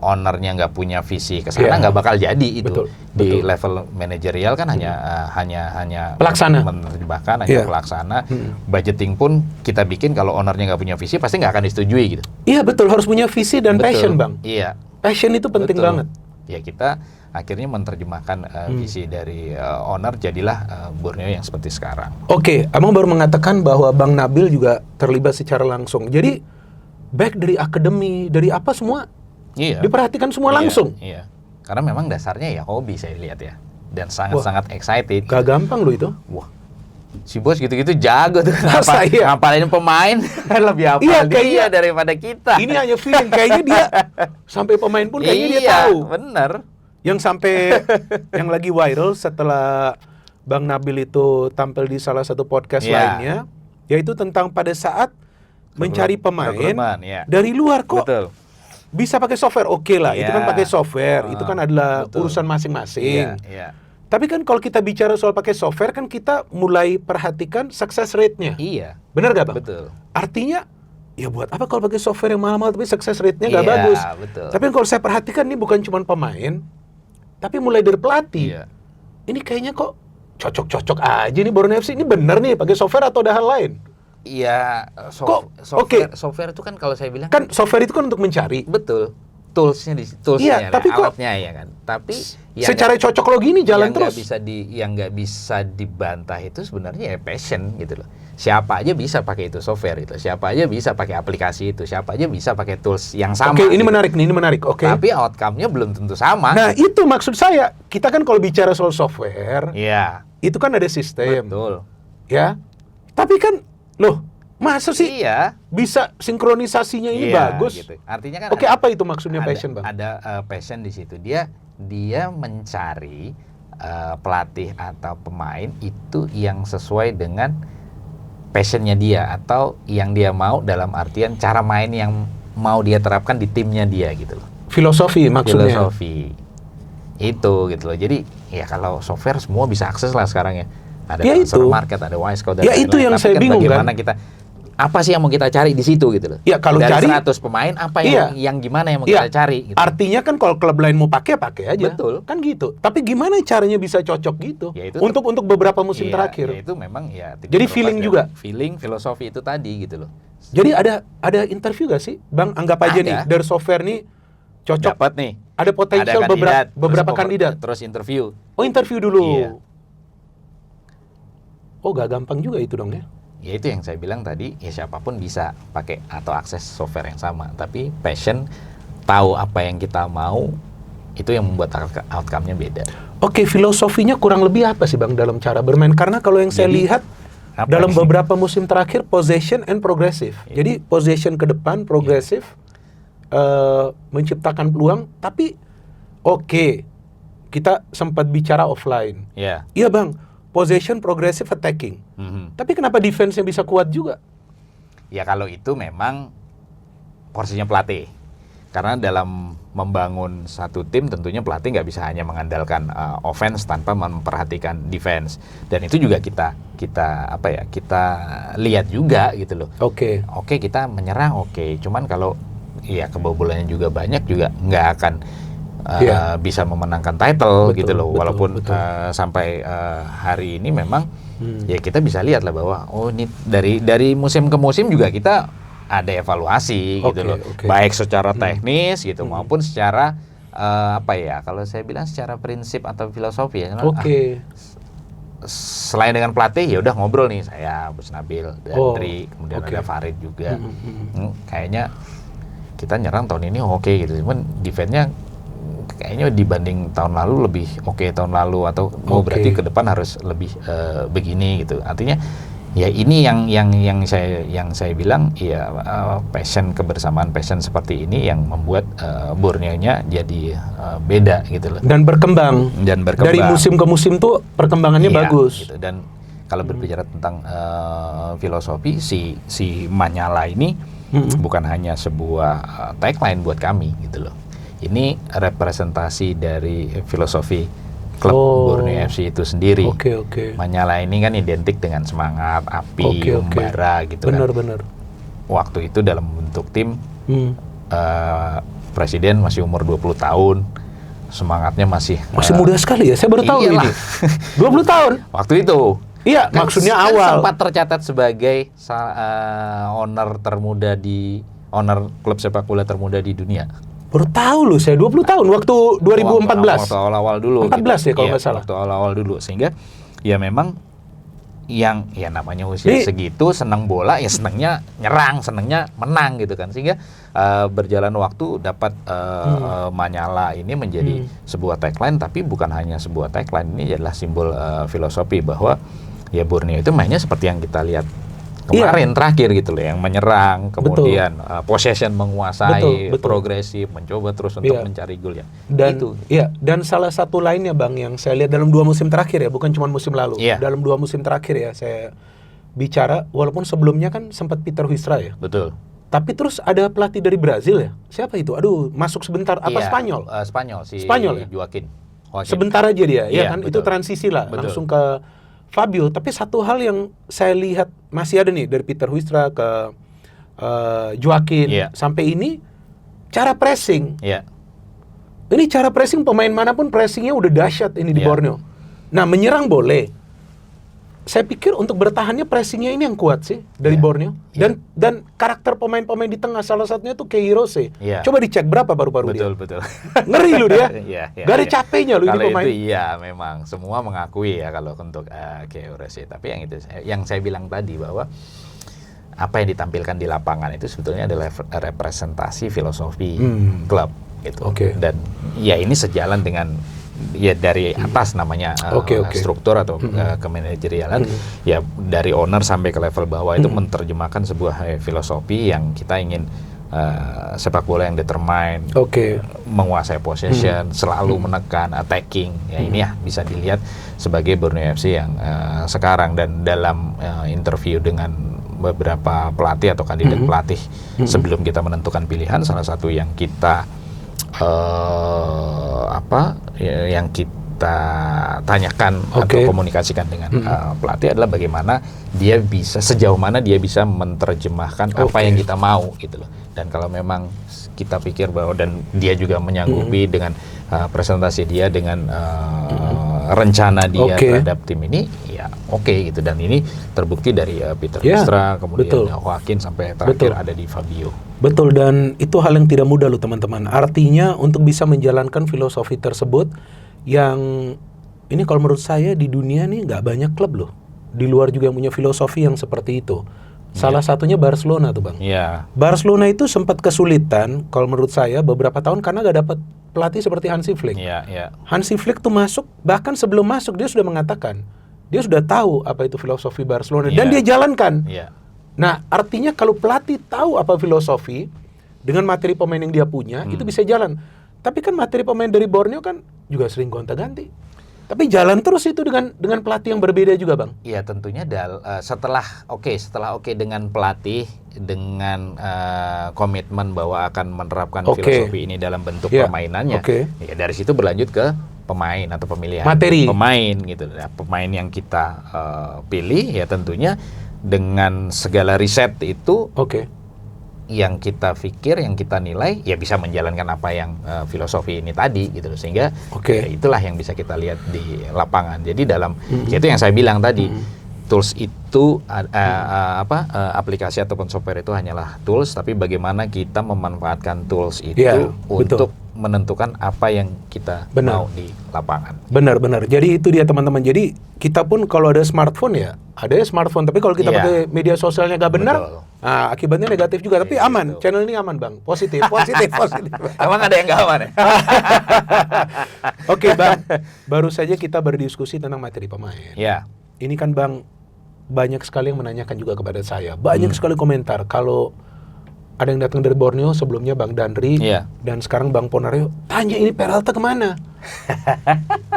ownernya nggak punya visi ke sana, nggak bakal jadi itu. Betul, Di betul. level manajerial kan hanya Pelaksana. menerjemahkan, hanya pelaksana. Budgeting pun kita bikin, kalau ownernya nggak punya visi pasti nggak akan disetujui gitu. Iya betul, harus punya visi dan Betul. passion Bang. Iya. Passion itu penting Betul. banget. Ya kita akhirnya menerjemahkan visi dari owner, jadilah Borneo yang seperti sekarang. Oke, Abang baru mengatakan bahwa Bang Nabil juga terlibat secara langsung. Jadi back dari akademi, dari apa semua Iya. diperhatikan semua langsung. Iya. Karena memang dasarnya ya hobi saya lihat ya. Dan sangat-sangat excited. Gak gampang loh itu. Wah. Si bos gitu-gitu jago tuh. Masa iya? Ngapalin pemain lebih hafal Iya, dia kayaknya daripada kita. Ini hanya feeling, kayaknya dia sampai pemain pun kayaknya dia Iya, tahu. bener. Yang sampai yang lagi viral setelah Bang Nabil itu tampil di salah satu podcast lainnya, yaitu tentang pada saat mencari pemain dari luar kok. Betul. Bisa pakai software, oke lah. Itu kan pakai software, itu kan adalah betul. urusan masing-masing. Iya. Tapi kan kalau kita bicara soal pakai software, kan kita mulai perhatikan success rate-nya. Iya. Benar gak Bang? Betul. Artinya, ya buat apa kalau pakai software yang mahal-mahal tapi success rate-nya gak bagus. Betul. Tapi kalau saya perhatikan ini bukan cuma pemain, tapi mulai dari pelatih. Iya. Ini kayaknya kok cocok-cocok aja nih Borneo FC. Ini bener nih pakai software atau ada hal lain? Iya, software itu kan kalau saya bilang kan software itu kan untuk mencari. Betul. Toolsnya Iya, tapi alatnya ya kan. Tapi secara cocok logi ini jalan terus. Yang nggak bisa dibantah itu sebenarnya ya passion gitu loh. Siapa aja bisa pakai itu software itu. Siapa aja bisa pakai aplikasi itu. Siapa aja bisa pakai tools yang sama. Oke, ini gitu. menarik nih, ini menarik. Oke. Tapi outcome-nya belum tentu sama. Nah, itu maksud saya. Kita kan kalau bicara soal software, iya. Itu kan ada sistem. Betul. Ya. Tapi kan loh, masa sih bisa sinkronisasinya ini bagus? Gitu. Artinya kan Oke, apa itu maksudnya passion, Bang? Ada passion di situ. Dia mencari pelatih atau pemain itu yang sesuai dengan passionnya dia atau yang dia mau, dalam artian cara main yang mau dia terapkan di timnya dia gitu loh. Filosofi maksudnya. Filosofi. Itu gitu loh. Jadi ya kalau software semua bisa akses lah sekarang ya. Ada transfer market, ada Wisecode, dan ya itu yang saya bingung bagaimana kita, apa sih yang mau kita cari di situ gitu loh. Ya kalau dari cari 100 pemain apa yang gimana yang mau kita cari gitu. Artinya kan kalau klub lain mau pakai aja. Betul. Kan gitu. Tapi gimana caranya bisa cocok gitu? Ya, itu untuk beberapa musim terakhir. Ya itu memang ya. Jadi feeling juga. Feeling, filosofi itu tadi gitu loh. Jadi ada interview gak sih? Bang, anggap aja nih dari software nih cocok. Dapat nih. Ada potensial beberapa kandidat. Terus interview. Oh, interview dulu. Iya. Oh, gak gampang juga itu dong ya? Ya itu yang saya bilang tadi, ya siapapun bisa pakai atau akses software yang sama. Tapi passion, tahu apa yang kita mau, itu yang membuat outcome-nya beda. Oke, filosofinya kurang lebih apa sih Bang dalam cara bermain? Karena kalau yang saya lihat dalam beberapa musim terakhir, possession and progressive. Jadi possession ke depan, progressive, menciptakan peluang, tapi kita sempat bicara offline. Iya Bang, possession, progressive, attacking. Tapi kenapa defense-nya bisa kuat juga? Ya kalau itu memang porsinya pelatih. Karena dalam membangun satu tim tentunya pelatih nggak bisa hanya mengandalkan offense tanpa memperhatikan defense. Dan itu juga kita lihat juga gitu loh. Oke, kita menyerang cuman kalau ya kebobolannya juga banyak juga nggak akan bisa memenangkan title gitu loh. Walaupun sampai hari ini memang ya kita bisa lihat lah bahwa ini dari musim ke musim juga kita ada evaluasi gitu loh. Baik secara teknis gitu maupun secara kalau saya bilang secara prinsip atau filosofi ya. Selain dengan pelatih ya udah ngobrol nih, saya Bos Nabil, Dandri, kemudian ada Farid juga. Kayaknya kita nyerang tahun ini gitu. Cuman defense-nya kayaknya dibanding tahun lalu lebih tahun lalu, atau berarti ke depan harus lebih begini gitu. Artinya ya ini yang saya bilang ya, passion, kebersamaan passion seperti ini yang membuat Borneo-nya jadi beda gitu loh. Dan berkembang. Dari musim ke musim tuh perkembangannya bagus. Gitu. Dan kalau berbicara tentang filosofi, si Manyala ini bukan hanya sebuah tagline buat kami gitu loh. Ini representasi dari filosofi klub Borneo FC itu sendiri. Manyala ini kan identik dengan semangat, api, bara gitu. Benar. Waktu itu dalam bentuk tim presiden masih umur 20 tahun. Semangatnya masih muda sekali ya. Saya baru tahu ini. 20 tahun. Waktu itu. Iya, kan, maksudnya awal. Sempat tercatat sebagai owner klub sepak bola termuda di dunia. Baru tahu loh saya 20 tahun waktu 2014. Waktu awal-awal dulu. 14 gitu. Ya kalau nggak salah. Waktu awal-awal dulu, sehingga ya memang yang ya namanya usia segitu senang bola ya senangnya nyerang, senangnya menang gitu kan, sehingga berjalan waktu dapat Manyala ini menjadi sebuah tagline, tapi bukan hanya sebuah tagline, ini adalah simbol filosofi bahwa ya Borneo itu mainnya seperti yang kita lihat kemarin terakhir gitu loh, yang menyerang, kemudian possession menguasai, progresif, mencoba terus untuk mencari gol ya. Dan itu. Dan salah satu lainnya Bang yang saya lihat dalam 2 musim terakhir ya, bukan cuma musim lalu. Dalam 2 musim terakhir ya saya bicara, walaupun sebelumnya kan sempat Peter Huistra ya. Betul. Tapi terus ada pelatih dari Brazil ya. Siapa itu? Aduh, masuk sebentar. Apa Spanyol? Spanyol ya? Joaquin. Sebentar aja dia, ya kan? Betul. Itu transisi lah, langsung ke Fabio. Tapi satu hal yang saya lihat masih ada nih dari Peter Huistra ke Joaquin sampai ini, cara pressing. Ini cara pressing pemain manapun pressingnya udah dahsyat ini di Borneo. Nah, menyerang boleh. Saya pikir untuk bertahannya pressingnya ini yang kuat sih dari Borneo. Dan karakter pemain-pemain di tengah, salah satunya tuh Keirose. Coba dicek berapa baru-baru dia. Betul. Ngeri lu dia. Gak ada capeknya lu ini pemain. Kalau itu memang semua mengakui ya kalau untuk Keirose. Tapi yang saya bilang tadi bahwa apa yang ditampilkan di lapangan itu sebetulnya adalah representasi filosofi klub gitu. Dan ya ini sejalan dengan ya dari atas namanya struktur atau kemanajerialan, ya dari owner sampai ke level bawah itu menerjemahkan sebuah filosofi yang kita ingin sepak bola yang determine, menguasai possession, selalu menekan, attacking. Ya ini ya bisa dilihat sebagai Borneo FC yang sekarang. Dan dalam interview dengan beberapa pelatih atau kandidat pelatih sebelum kita menentukan pilihan, salah satu yang kita yang kita tanyakan atau komunikasikan dengan pelatih adalah bagaimana dia bisa, sejauh mana dia bisa menerjemahkan apa yang kita mau gitu loh. Dan kalau memang kita pikir bahwa, dan dia juga menyanggupi dengan presentasi dia, dengan rencana dia terhadap tim ini, ya gitu. Dan ini terbukti dari Peter Huistra, kemudian Joaquin, sampai terakhir ada di Fabio. Betul, dan itu hal yang tidak mudah loh teman-teman. Artinya untuk bisa menjalankan filosofi tersebut, yang ini kalau menurut saya di dunia nih nggak banyak klub loh di luar juga yang punya filosofi yang seperti itu. Salah satunya Barcelona tuh Bang. Barcelona itu sempat kesulitan kalau menurut saya beberapa tahun karena nggak dapat pelatih seperti Hansi Flick. Hansi Flick tuh masuk, bahkan sebelum masuk dia sudah mengatakan dia sudah tahu apa itu filosofi Barcelona dan dia jalankan. Nah, artinya kalau pelatih tahu apa filosofi dengan materi pemain yang dia punya, itu bisa jalan. Tapi kan materi pemain dari Borneo kan juga sering gonta-ganti. Tapi jalan terus itu dengan pelatih yang berbeda juga, Bang. Iya, tentunya setelah dengan pelatih dengan komitmen bahwa akan menerapkan filosofi ini dalam bentuk permainannya. Ya dari situ berlanjut ke pemain atau pemilihan materi pemain gitu. Nah, pemain yang kita pilih ya tentunya dengan segala riset itu yang kita pikir, yang kita nilai ya bisa menjalankan apa yang filosofi ini tadi gitu loh, sehingga ya itulah yang bisa kita lihat di lapangan. Jadi dalam itu yang saya bilang tadi, tools itu aplikasi ataupun software itu hanyalah tools, tapi bagaimana kita memanfaatkan tools itu untuk menentukan apa yang kita mau di lapangan. Benar. Jadi itu dia teman-teman. Jadi kita pun kalau ada smartphone ya, ada smartphone. Tapi kalau kita pakai media sosialnya gak benar, akibatnya negatif juga. Tapi aman, channel ini aman Bang. Positif. Emang ada yang gak aman ya? Oke Bang, baru saja kita berdiskusi tentang materi pemain. Ini kan Bang, banyak sekali yang menanyakan juga kepada saya. Banyak sekali komentar. Kalau ada yang datang dari Borneo, sebelumnya Bang Dandri, dan sekarang Bang Ponario, tanya ini Peralta kemana?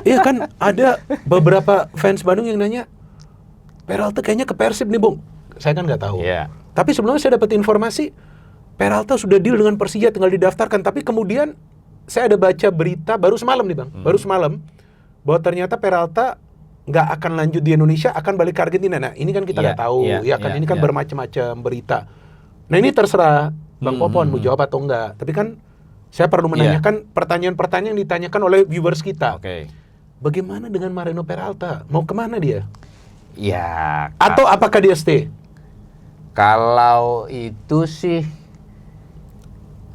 Iya kan, ada beberapa fans Bandung yang nanya, Peralta kayaknya ke Persib nih Bung. Saya kan nggak tahu. Tapi sebelumnya saya dapat informasi, Peralta sudah deal dengan Persija, tinggal didaftarkan. Tapi kemudian saya ada baca berita, baru semalam nih Bang, baru semalam, bahwa ternyata Peralta nggak akan lanjut di Indonesia, akan balik ke Argentina. Nah ini kan kita nggak tahu, ini kan bermacam-macam berita. Nah ini terserah Bang Popon mau jawab atau enggak. Tapi kan Saya perlu menanyakan pertanyaan-pertanyaan yang ditanyakan oleh viewers kita. Oke. Bagaimana dengan Mariano Peralta? Mau kemana dia? Ya. Atau apakah dia stay? Kalau itu sih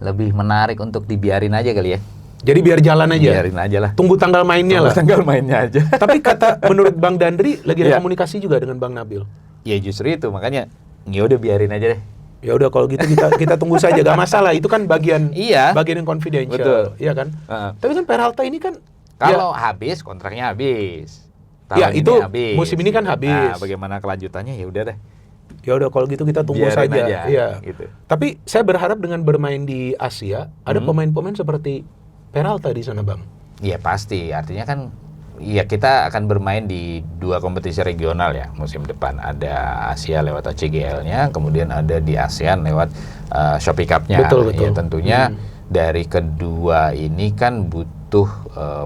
lebih menarik untuk dibiarin aja kali ya. Jadi biar jalan aja. Biarin aja lah. Tunggu tanggal mainnya lah. Tanggal mainnya aja. Tapi menurut Bang Dandri lagi ada komunikasi juga dengan Bang Nabil. Ya justru itu, makanya ya udah biarin aja deh. Ya udah kalau gitu kita tunggu saja, gak masalah. Itu kan bagian yang confidential. Betul. Iya kan? Tapi kan Peralta ini kan kalau habis kontraknya habis. Ya itu habis. Musim ini kan habis. Nah, bagaimana kelanjutannya ya udah deh. Ya udah kalau gitu kita tunggu biarin saja. Aja, iya. Gitu. Tapi saya berharap dengan bermain di Asia ada pemain-pemain seperti Peralta di sana, Bang. Iya pasti. Artinya kan ya kita akan bermain di 2 kompetisi regional ya musim depan. Ada Asia lewat ACGL-nya, kemudian ada di ASEAN lewat Shopee Cup-nya. Betul. Ya tentunya dari kedua ini kan butuh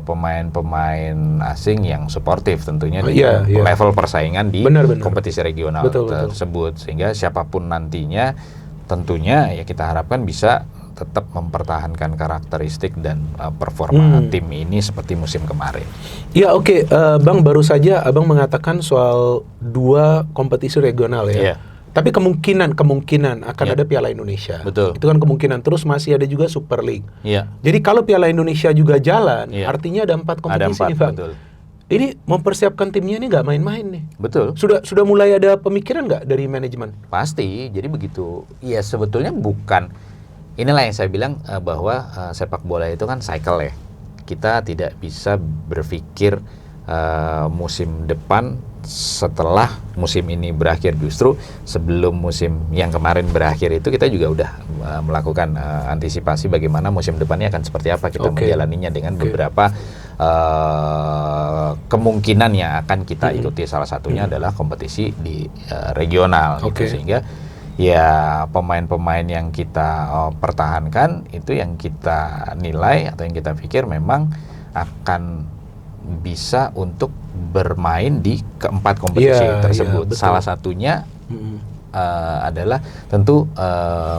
pemain-pemain asing yang suportif tentunya di level persaingan di kompetisi regional tersebut. Sehingga siapapun nantinya tentunya ya kita harapkan bisa tetap mempertahankan karakteristik dan performa tim ini seperti musim kemarin. Ya oke. Bang baru saja Abang mengatakan soal 2 kompetisi regional ya. Tapi kemungkinan akan ada Piala Indonesia. Betul. Itu kan kemungkinan. Terus masih ada juga Super League. Iya. Jadi kalau Piala Indonesia juga jalan, artinya ada 4 kompetisi nih, Bang. Betul. Ini mempersiapkan timnya ini nggak main-main nih. Betul. Sudah mulai ada pemikiran nggak dari manajemen? Pasti. Jadi begitu. Ya sebetulnya bukan. Inilah yang saya bilang bahwa sepak bola itu kan cycle ya. Kita tidak bisa berpikir musim depan setelah musim ini berakhir. Justru sebelum musim yang kemarin berakhir itu kita juga udah melakukan antisipasi bagaimana musim depannya akan seperti apa. Kita menjalaninya dengan beberapa kemungkinan yang akan kita ikuti. Salah satunya adalah kompetisi di regional gitu. Sehingga ya pemain-pemain yang kita pertahankan itu yang kita nilai atau yang kita pikir memang akan bisa untuk bermain di keempat kompetisi tersebut. Salah satunya adalah tentu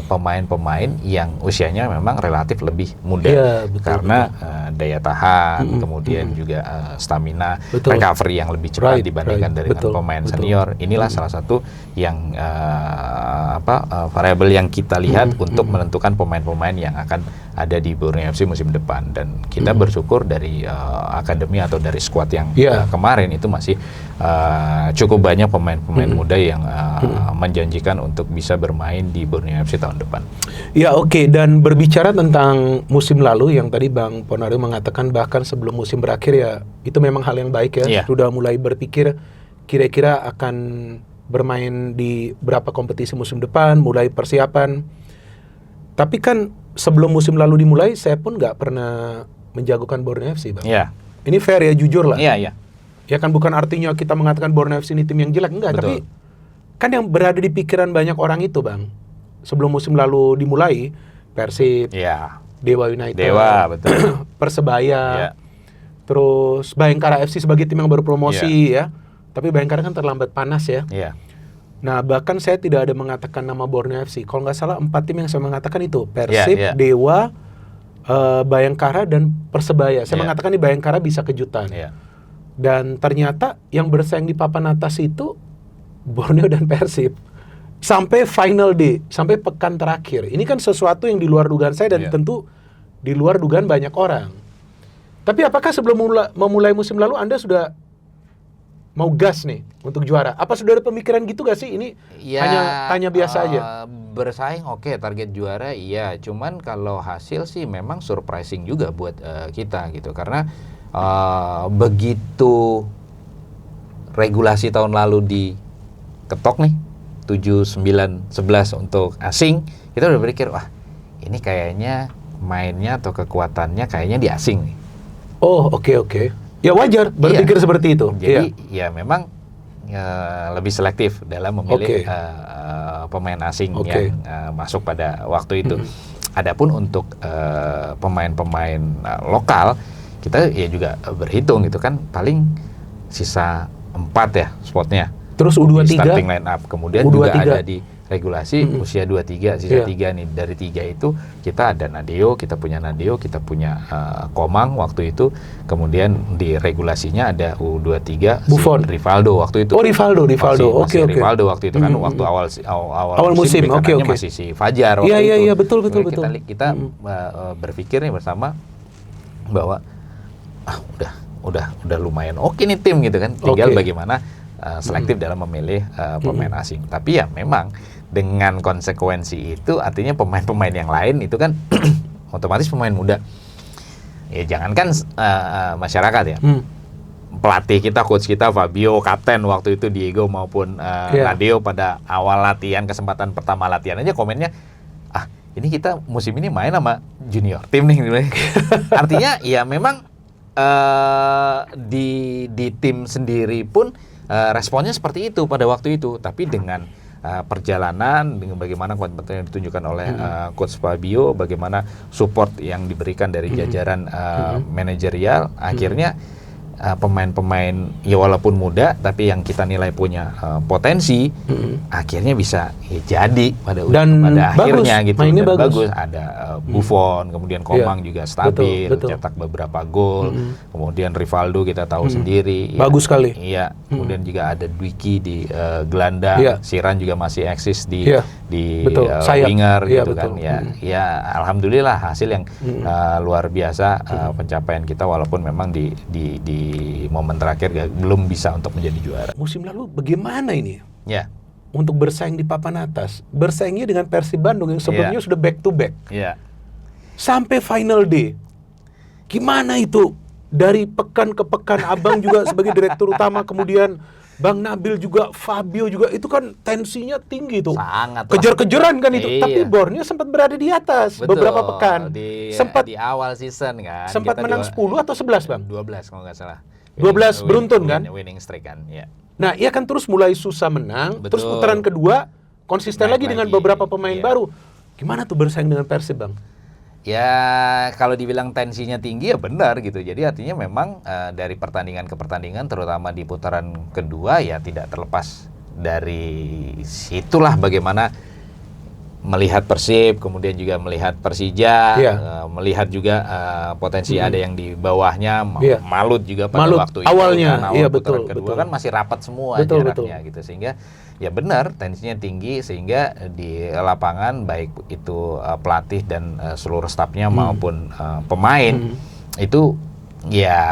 pemain-pemain yang usianya memang relatif lebih muda karena daya tahan, kemudian juga stamina, recovery yang lebih cepat dibandingkan dengan pemain senior. Inilah salah satu yang variabel yang kita lihat untuk menentukan pemain-pemain yang akan ada di Borneo FC musim depan. Dan kita bersyukur dari akademi atau dari skuad yang kemarin itu masih cukup banyak pemain-pemain muda yang menjanjikan untuk bisa bermain di Borneo FC tahun depan. Ya oke. Dan berbicara tentang musim lalu yang tadi Bang Ponario mengatakan bahkan sebelum musim berakhir ya itu memang hal yang baik ya. Sudah mulai berpikir kira-kira akan bermain di berapa kompetisi musim depan, mulai persiapan. Tapi kan sebelum musim lalu dimulai saya pun nggak pernah menjagokan Borneo FC, Bang. Ini fair ya, jujur lah. Ya kan bukan artinya kita mengatakan Borneo FC ini tim yang jelek, enggak. Tapi kan yang berada di pikiran banyak orang itu, Bang, sebelum musim lalu dimulai, Persib, Dewa United, Persebaya, terus Bayangkara FC sebagai tim yang baru promosi ya. Tapi Bayangkara kan terlambat panas ya. Nah bahkan saya tidak ada mengatakan nama Borneo FC. Kalau nggak salah 4 tim yang saya mengatakan itu Persib, Dewa, Bayangkara dan Persebaya. Saya mengatakan di Bayangkara bisa kejutan. Dan ternyata yang bersaing di papan atas itu Borneo dan Persib. Sampai final day, sampai pekan terakhir. Ini kan sesuatu yang di luar dugaan saya dan tentu di luar dugaan banyak orang. Tapi apakah sebelum memulai musim lalu Anda sudah mau gas nih untuk juara? Apa sudah ada pemikiran gitu gak sih? Ini hanya tanya biasa aja. Bersaing target juara iya. Cuman kalau hasil sih memang surprising juga buat kita gitu. Karena begitu regulasi tahun lalu diketok nih 7, 9, 11 untuk asing, kita udah berpikir wah ini kayaknya mainnya atau kekuatannya kayaknya di asing nih. Oh oke. Ya wajar berpikir seperti itu. Jadi ya memang lebih selektif dalam memilih pemain asing yang masuk pada waktu itu. Adapun untuk pemain-pemain lokal kita ya juga berhitung gitu kan, paling sisa 4 ya spotnya. Terus U23 starting line up, kemudian U23. Juga ada di regulasi usia 23, sisa 3 nih. Dari 3 itu kita ada Nadeo, kita punya Komang waktu itu. Kemudian di regulasinya ada U23 Buffon, Rivaldo waktu itu. Oh, Rivaldo. Masih Rivaldo waktu itu kan waktu awal musim. Oke. Masih si Fajar waktu itu. Iya, betul. Kita berpikir nih bersama bahwa udah lumayan oke nih tim gitu kan. Tinggal bagaimana selektif dalam memilih pemain asing. Tapi ya memang dengan konsekuensi itu artinya pemain-pemain yang lain itu kan otomatis pemain muda. Ya jangankan masyarakat ya. Pelatih kita, coach kita Fabio, kapten waktu itu Diego maupun Nadeo pada awal latihan, kesempatan pertama latihan aja komennya, ini kita musim ini main sama junior tim nih. Artinya ya memang di tim sendiri pun responnya seperti itu pada waktu itu, tapi dengan perjalanan, dengan bagaimana kompeten yang ditunjukkan oleh coach Fabio, bagaimana support yang diberikan dari jajaran manajerial, akhirnya pemain-pemain ya walaupun muda tapi yang kita nilai punya potensi, akhirnya bisa jadi pada akhirnya gitu. Dan bagus. Ada Buffon, kemudian Komang juga stabil, cetak beberapa gol. Kemudian Rivaldo kita tahu sendiri. Bagus sekali. Iya. Kemudian juga ada Dwiki di gelandang. Siran juga masih eksis di winger gitu kan. Ya alhamdulillah hasil yang luar biasa pencapaian kita walaupun memang di momen terakhir belum bisa untuk menjadi juara. Musim lalu bagaimana ini? Ya. Untuk bersaing di papan atas, bersaingnya dengan Persib Bandung yang sebelumnya sudah back to back. Iya. Sampai final day. Gimana itu? Dari pekan ke pekan, Abang juga sebagai direktur utama, kemudian Bang Nabil juga, Fabio juga, itu kan tensinya tinggi tuh. Sangat. Kejar-kejaran kan itu. Tapi Borneo sempat berada di atas beberapa pekan. Sempat di awal season kan. Sempat menang 10 atau 11, Bang? 12 kalau nggak salah. 12 beruntun kan? Winning streak kan, ya. Nah, ia kan terus mulai susah menang, terus putaran kedua konsisten lagi dengan beberapa pemain baru. Gimana tuh bersaing dengan Persib, Bang? Ya kalau dibilang tensinya tinggi ya benar gitu. Jadi artinya memang dari pertandingan ke pertandingan terutama di putaran kedua ya tidak terlepas dari situlah bagaimana melihat Persib, kemudian juga melihat Persija, melihat juga potensi ada yang di bawahnya, Malut juga pada waktu awalnya, itu kan, putaran kedua kan masih rapat semua jaraknya gitu, sehingga ya benar tensinya tinggi sehingga di lapangan baik itu pelatih dan seluruh stafnya maupun pemain itu ya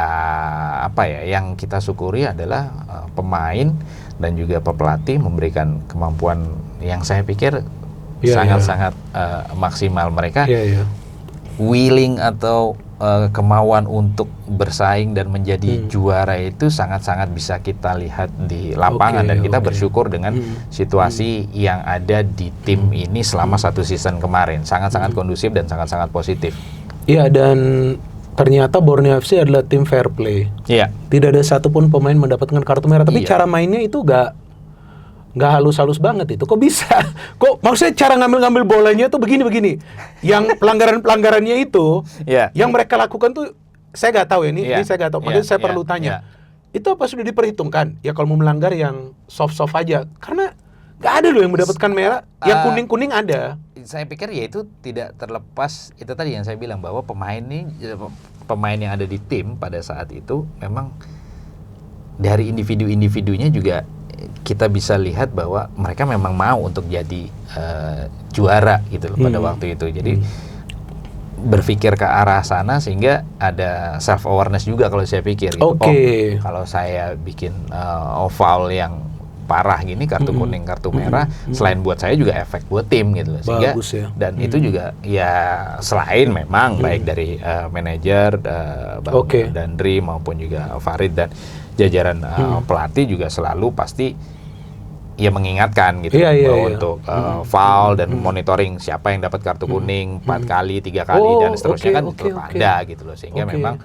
yang kita syukuri adalah pemain dan juga pelatih memberikan kemampuan yang saya pikir sangat-sangat maksimal. Mereka willing atau kemauan untuk bersaing dan menjadi juara itu sangat-sangat bisa kita lihat di lapangan dan kita bersyukur dengan situasi yang ada di tim ini selama satu season kemarin sangat-sangat kondusif dan sangat-sangat positif. Iya, dan ternyata Borneo FC adalah tim fair play. Iya. Tidak ada satupun pemain mendapatkan kartu merah, tapi cara mainnya itu nggak halus-halus banget itu. Kok bisa? Kok maksudnya cara ngambil bolanya tuh begini-begini. Yang pelanggarannya itu, yang mereka lakukan tuh saya nggak tahu ya. Ini saya nggak tahu. Makanya saya perlu tanya. Itu apa sudah diperhitungkan? Ya kalau mau melanggar yang soft-soft aja. Karena nggak ada loh yang mendapatkan merah. Yang kuning-kuning ada. Saya pikir ya itu tidak terlepas. Itu tadi yang saya bilang bahwa pemain yang ada di tim pada saat itu memang dari individu-individunya juga kita bisa lihat bahwa mereka memang mau untuk jadi juara gitu loh pada waktu itu. Jadi berpikir ke arah sana sehingga ada self awareness juga kalau saya pikir gitu. Kalau saya bikin foul yang parah gini, kartu kuning, kartu merah, selain buat saya juga efek buat tim gitu loh. Sehingga dan itu juga ya selain memang baik dari manajer Bang Dandri maupun juga Farid dan jajaran pelatih juga selalu pasti ya mengingatkan gitu bahwa untuk foul dan monitoring siapa yang dapat kartu kuning 4 kali, 3 kali dan seterusnya kan ada gitu loh, sehingga memang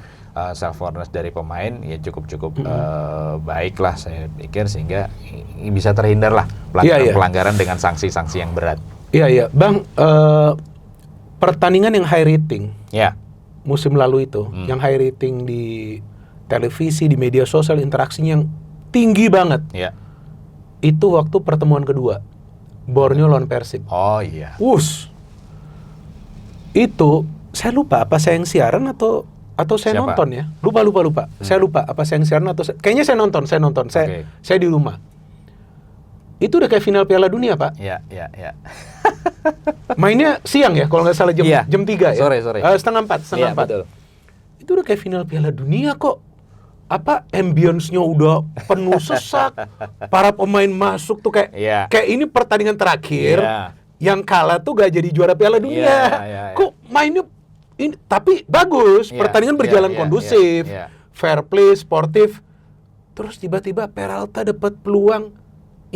self awareness dari pemain ya cukup baik lah saya pikir, sehingga bisa terhindar lah pelanggaran dengan sanksi-sanksi yang berat. Iya Bang, pertandingan yang high rating musim lalu itu, yang high rating di televisi, di media sosial, interaksinya yang tinggi banget. Itu waktu pertemuan kedua Borneo lawan Persib. Oh iya. Itu saya lupa apa saya yang siaran atau saya Siapa? nonton ya. Lupa. Saya lupa apa saya yang siaran atau kayaknya saya nonton. Saya di rumah. Itu udah kayak final Piala Dunia, Pak. Iya. Mainnya siang ya, kalau nggak salah jam 3 ya. Sore. Setengah 4. Betul. Itu udah kayak final Piala Dunia kok. Apa ambience-nya udah penuh sesak. Para pemain masuk tuh kayak ini pertandingan terakhir. Yang kalah tuh gak jadi juara Piala Dunia. Kok mainnya ini tapi bagus, pertandingan berjalan kondusif. Fair play, sportif. Terus tiba-tiba Peralta dapat peluang,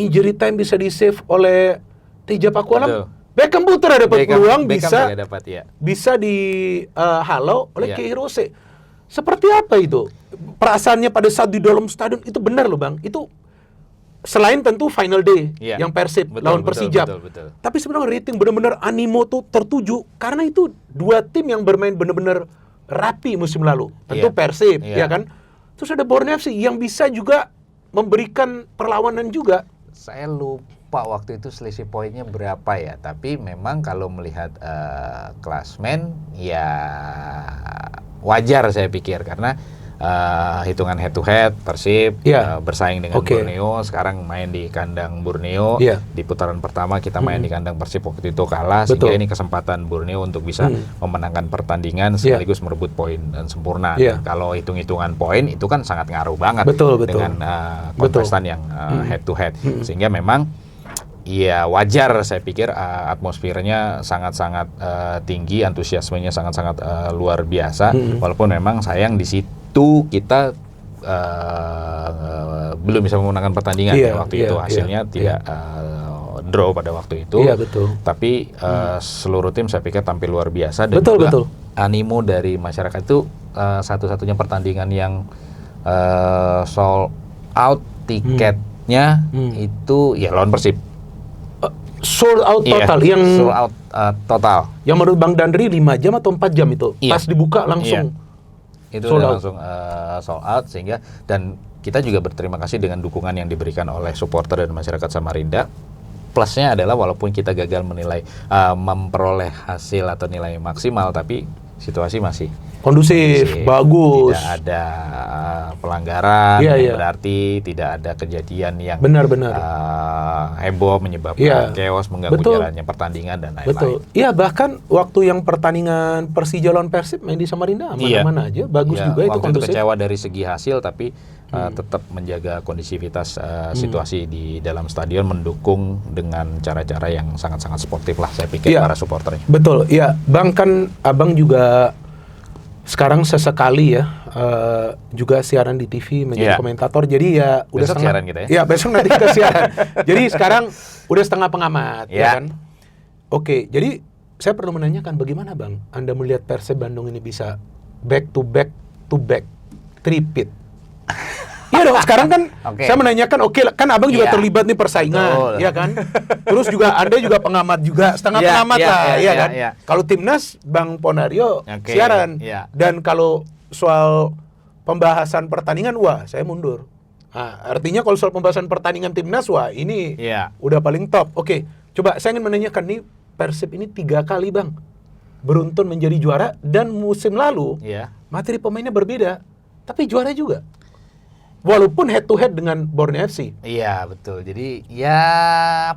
injury time bisa di-save oleh Teja Pakualam. Beckham Putra dapat peluang, bisa dihalau oleh Keirose. Seperti apa itu? Perasaannya pada saat di dalam stadion itu benar loh Bang. Itu selain tentu final day yang Persib lawan Persijap. Betul. Tapi sebenarnya rating benar-benar animo tuh tertuju karena itu dua tim yang bermain benar-benar rapi musim lalu. Tentu Persib, ya kan? Terus ada Borneo FC yang bisa juga memberikan perlawanan juga. Saya lupa waktu itu selisih poinnya berapa ya, tapi memang kalau melihat klasmen ya wajar saya pikir karena hitungan head to head Persib bersaing dengan Borneo, sekarang main di kandang Borneo. Di putaran pertama kita main di kandang Persib waktu itu kalah. Sehingga ini kesempatan Borneo untuk bisa memenangkan pertandingan sekaligus merebut poin dan sempurna. Dan kalau hitung-hitungan poin itu kan sangat ngaruh banget dengan kontestan yang head to head. Sehingga memang ya wajar saya pikir atmosfernya sangat-sangat tinggi, antusiasmenya sangat-sangat luar biasa. Walaupun memang sayang di situ kita belum bisa memenangkan pertandingan waktu itu. Hasilnya tidak draw pada waktu itu. Tapi seluruh tim saya pikir tampil luar biasa dan juga animo dari masyarakat itu satu-satunya pertandingan yang sold out tiketnya itu ya lawan Persib. Sold out total sold out total. Yang menurut Bang Dandri 5 jam atau 4 jam itu? Pas dibuka langsung itu langsung sold out sehingga dan kita juga berterima kasih dengan dukungan yang diberikan oleh supporter dan masyarakat Samarinda. Plusnya adalah walaupun kita gagal memperoleh hasil atau nilai maksimal, tapi situasi masih kondusif, bagus. Tidak ada pelanggaran, berarti tidak ada kejadian yang benar-benar heboh menyebabkan chaos, mengganggu jalannya pertandingan dan lain-lain. Iya, bahkan waktu yang pertandingan Persija lawan Persib main di Samarinda aman-aman aja, bagus juga itu kondusif. Kecewa dari segi hasil tapi tetap menjaga kondisivitas situasi di dalam stadion, mendukung dengan cara-cara yang sangat-sangat sportif lah saya pikir para supporternya. Betul, iya. Bang kan abang juga sekarang sesekali juga siaran di TV menjadi komentator. Jadi ya udah besok siaran kita ya. Iya, besok nanti kita siaran. Jadi sekarang udah setengah pengamat ya kan. Oke, jadi saya perlu menanyakan bagaimana Bang Anda melihat Persib Bandung ini bisa back to back three-peat. Iya dong, sekarang kan saya menanyakan, kan abang juga terlibat nih persaingan, ya kan? Terus juga Anda juga pengamat juga, setengah pengamat lah, ya kan? Kalau timnas, Bang Ponario siaran, dan kalau soal pembahasan pertandingan, wah saya mundur. Nah, artinya kalau soal pembahasan pertandingan timnas, wah ini udah paling top. Oke, coba saya ingin menanyakan nih, Persib ini 3 kali Bang beruntun menjadi juara, dan musim lalu materi pemainnya berbeda, tapi juara juga. Walaupun head to head dengan Borneo FC. Iya, betul. Jadi ya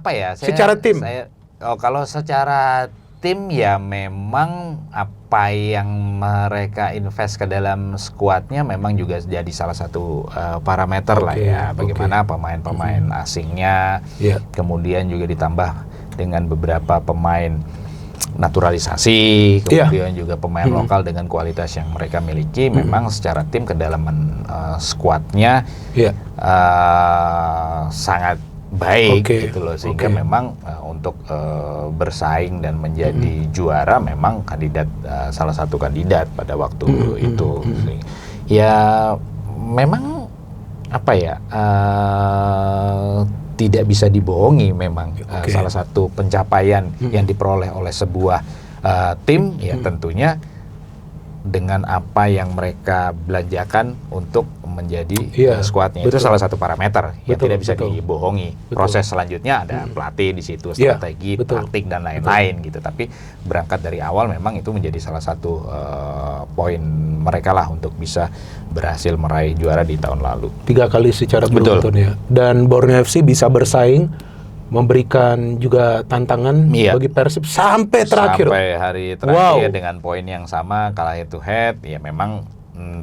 apa ya? Secara tim. Kalau secara tim ya memang apa yang mereka invest ke dalam skuadnya memang juga jadi salah satu parameter lah ya. Bagaimana pemain-pemain asingnya, kemudian juga ditambah dengan beberapa pemain naturalisasi, kemudian juga pemain lokal dengan kualitas yang mereka miliki, memang secara tim kedalaman skuadnya sangat baik gitu loh, sehingga memang untuk bersaing dan menjadi juara memang kandidat salah satu kandidat pada waktu itu. Ya memang apa ya, tidak bisa dibohongi memang salah satu pencapaian yang diperoleh oleh sebuah tim ya tentunya dengan apa yang mereka belanjakan untuk menjadi skuadnya. Betul. Itu salah satu parameter yang tidak bisa betul. dibohongi. Betul. Proses selanjutnya ada pelatih di situ, strategi, taktik dan lain-lain gitu. Tapi berangkat dari awal memang itu menjadi salah satu poin mereka lah untuk bisa berhasil meraih juara di tahun lalu. 3 kali secara beruntun ya. Dan Borneo FC bisa bersaing, memberikan juga tantangan bagi Persib sampai terakhir. Sampai hari terakhir dengan poin yang sama, kalah head to head, ya memang